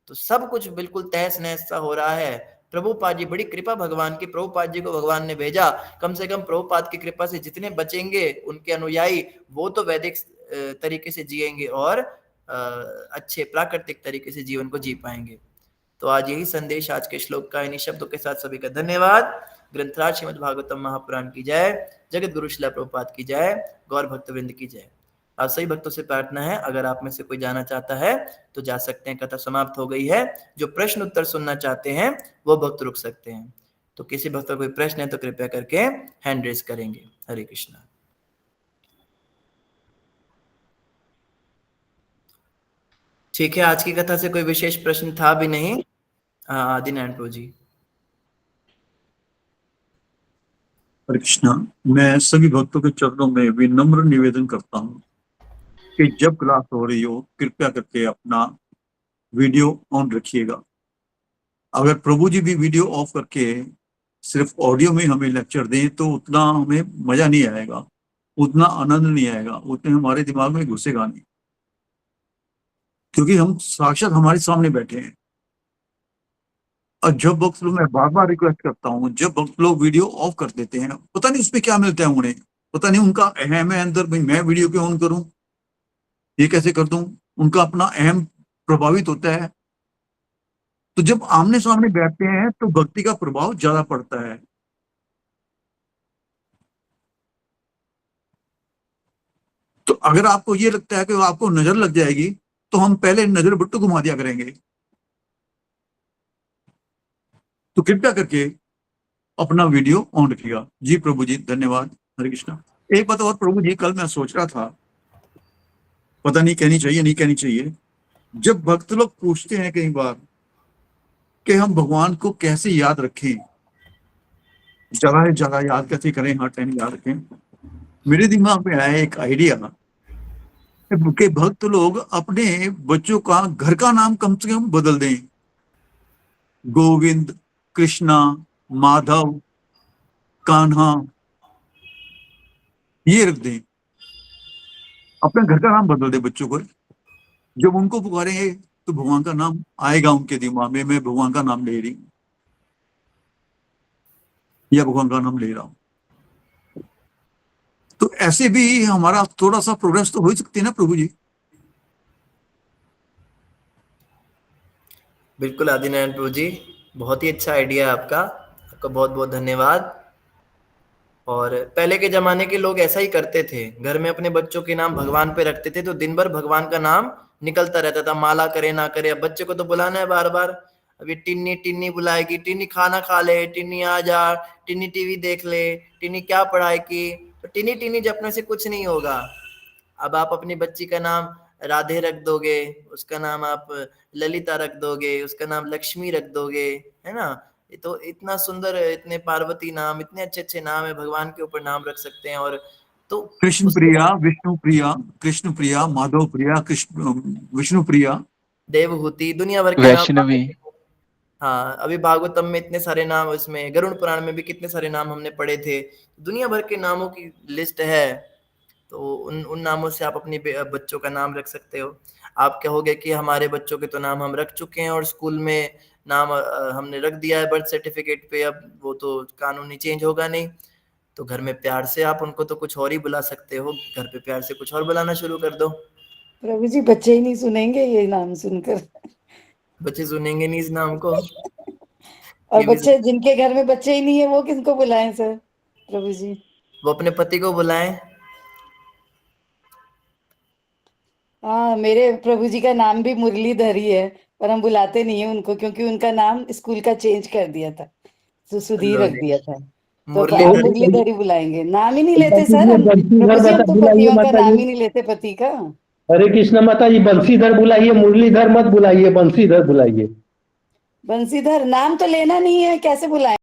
तो सब कुछ बिल्कुल तहस नहस सा हो रहा है। प्रभुपाद जी, बड़ी कृपा भगवान की, प्रभुपाद जी को भगवान ने भेजा। कम से कम प्रभुपाद की कृपा से जितने बचेंगे उनके अनुयायी, वो तो वैदिक तरीके से जिएंगे और अच्छे प्राकृतिक तरीके से जीवन को जी पाएंगे। तो आज यही संदेश आज के श्लोक का, इन्हीं शब्दों के साथ सभी का धन्यवाद। ग्रंथराज श्रीमद् भागवतम महापुराण की जय, जगत गुरु श्रील प्रभुपाद की जय, गौर भक्तवृंद की जय। आप सभी भक्तों से प्रार्थना है, अगर आप में से कोई जाना चाहता है तो जा सकते हैं, कथा समाप्त हो गई है। जो प्रश्न उत्तर सुनना चाहते हैं वो भक्त रुक सकते हैं। तो किसी भक्त का कोई प्रश्न है तो कृपया करके हैंड रेज करेंगे। हरे कृष्णा। ठीक है, आज की कथा से कोई विशेष प्रश्न था भी नहीं। आदिनारायण प्रभु जी। हरे कृष्णा। मैं सभी भक्तों के चरणों में विनम्र निवेदन करता हूँ कि जब क्लास हो रही हो कृपया करके अपना वीडियो ऑन रखिएगा। अगर प्रभु जी भी वीडियो ऑफ करके सिर्फ ऑडियो में हमें लेक्चर दें तो उतना हमें मजा नहीं आएगा, उतना आनंद नहीं आएगा, उतने हमारे दिमाग में घुसेगा नहीं, क्योंकि हम साक्षात हमारे सामने बैठे हैं। और जब भक्त लोग, मैं बार बार रिक्वेस्ट करता हूँ, जब भक्त लोग वीडियो ऑफ कर देते हैं, पता नहीं उसपे क्या मिलता है उन्हें, पता नहीं उनका अहम है अंदर, भाई मैं वीडियो क्यों ऑन करूं, ये कैसे कर दूं, उनका अपना अहम प्रभावित होता है। तो जब आमने सामने बैठते हैं तो भक्ति का प्रभाव ज्यादा पड़ता है। तो अगर आपको ये लगता है कि आपको नजर लग जाएगी, तो हम पहले नजर बट्टू घुमा दिया करेंगे। तो कृपया करके अपना वीडियो ऑन रखिएगा। जी प्रभु जी, धन्यवाद। हरे कृष्णा। एक बात और प्रभु जी, कल मैं सोच रहा था, पता नहीं कहनी चाहिए नहीं कहनी चाहिए, जब भक्त लोग पूछते हैं कई बार कि हम भगवान को कैसे याद रखें, जगह जगह याद कैसे करें, हर टाइम याद रखें, मेरे दिमाग में आया एक आइडिया कि भक्त लोग अपने बच्चों का घर का नाम कम से कम बदल दें। गोविंद, कृष्णा, माधव, कान्हा, ये रख दें, अपने घर का नाम बदल दे बच्चों को। जब उनको पुकारेंगे तो भगवान का नाम आएगा उनके दिमाग में, मैं भगवान का नाम ले रही हूं या भगवान का नाम ले रहा हूं। तो ऐसे भी हमारा थोड़ा सा प्रोग्रेस तो हो ही सकती है ना प्रभु जी। बिल्कुल आदिनारायण प्रभु जी, बहुत ही अच्छा आइडिया है आपका, आपका बहुत बहुत धन्यवाद। और पहले के जमाने के लोग ऐसा ही करते थे, घर में अपने बच्चों के नाम भगवान पे रखते थे, तो दिन भर भगवान का नाम निकलता रहता था, माला करे ना करे। अब बच्चे को तो बुलाना है बार बार, अभी टिन्नी टिन्नी बुलाएगी, टिन्नी खाना खा ले, टिन्नी आ जा, टिन्नी टीवी देख ले, टिन्नी क्या पढ़ाई की, तो टिन्नी टिन्नी जपने से कुछ नहीं होगा। अब आप अपनी बच्ची का नाम राधे रख दोगे, उसका नाम आप ललिता रख दोगे, उसका नाम लक्ष्मी रख दोगे, है ना। ये तो इतना सुंदर, इतने पार्वती नाम, इतने अच्छे अच्छे नाम है, भगवान के ऊपर नाम रख सकते हैं। और तो कृष्ण प्रिया, विष्णु प्रिया, कृष्ण प्रिया, माधव प्रिया, कृष्ण विष्णु प्रिया, देवहूति, दुनिया भर के नाम। वैष्णवी। हाँ, अभी भागवतम में इतने सारे नाम, इसमें गरुड़ पुराण में भी कितने सारे नाम हमने पढ़े थे, दुनिया भर के नामों की लिस्ट है। तो उन नामों से आप अपनी बच्चों का नाम रख सकते हो। आप कहोगे कि हमारे बच्चों के तो नाम हम रख चुके हैं और स्कूल में नाम हमने रख दिया है बर्थ सर्टिफिकेट पे, अब वो तो कानूनी चेंज होगा नहीं। तो घर में प्यार से आप उनको तो कुछ और ही बुला सकते हो, घर पे प्यार से कुछ और बुलाना शुरू कर दो। प्रभु जी, बच्चे ही नहीं सुनेंगे ये नाम सुनकर। बच्चे सुनेंगे नहीं इस नाम को। और बच्चे जिनके घर में बच्चे ही नहीं है वो किनको बुलाएं सर प्रभु जी? वो अपने पति को बुलाएं। हाँ, मेरे प्रभु जी का नाम भी मुरलीधर ही है, पर हम बुलाते नहीं है उनको, क्योंकि उनका नाम स्कूल का चेंज कर दिया था, तो सुधीर रख दिया था। तो हम मुरलीधर ही बुलाएंगे, नाम ही नहीं लेते सर हम प्रभु जी, हम तो पतियों का नाम ही नहीं लेते पति का। हरे कृष्ण माता जी, बंसीधर बुलाइए, मुरलीधर मत बुलाइए, बंसीधर बुलाइए। बंसीधर नाम तो लेना नहीं है, कैसे बुलाएं?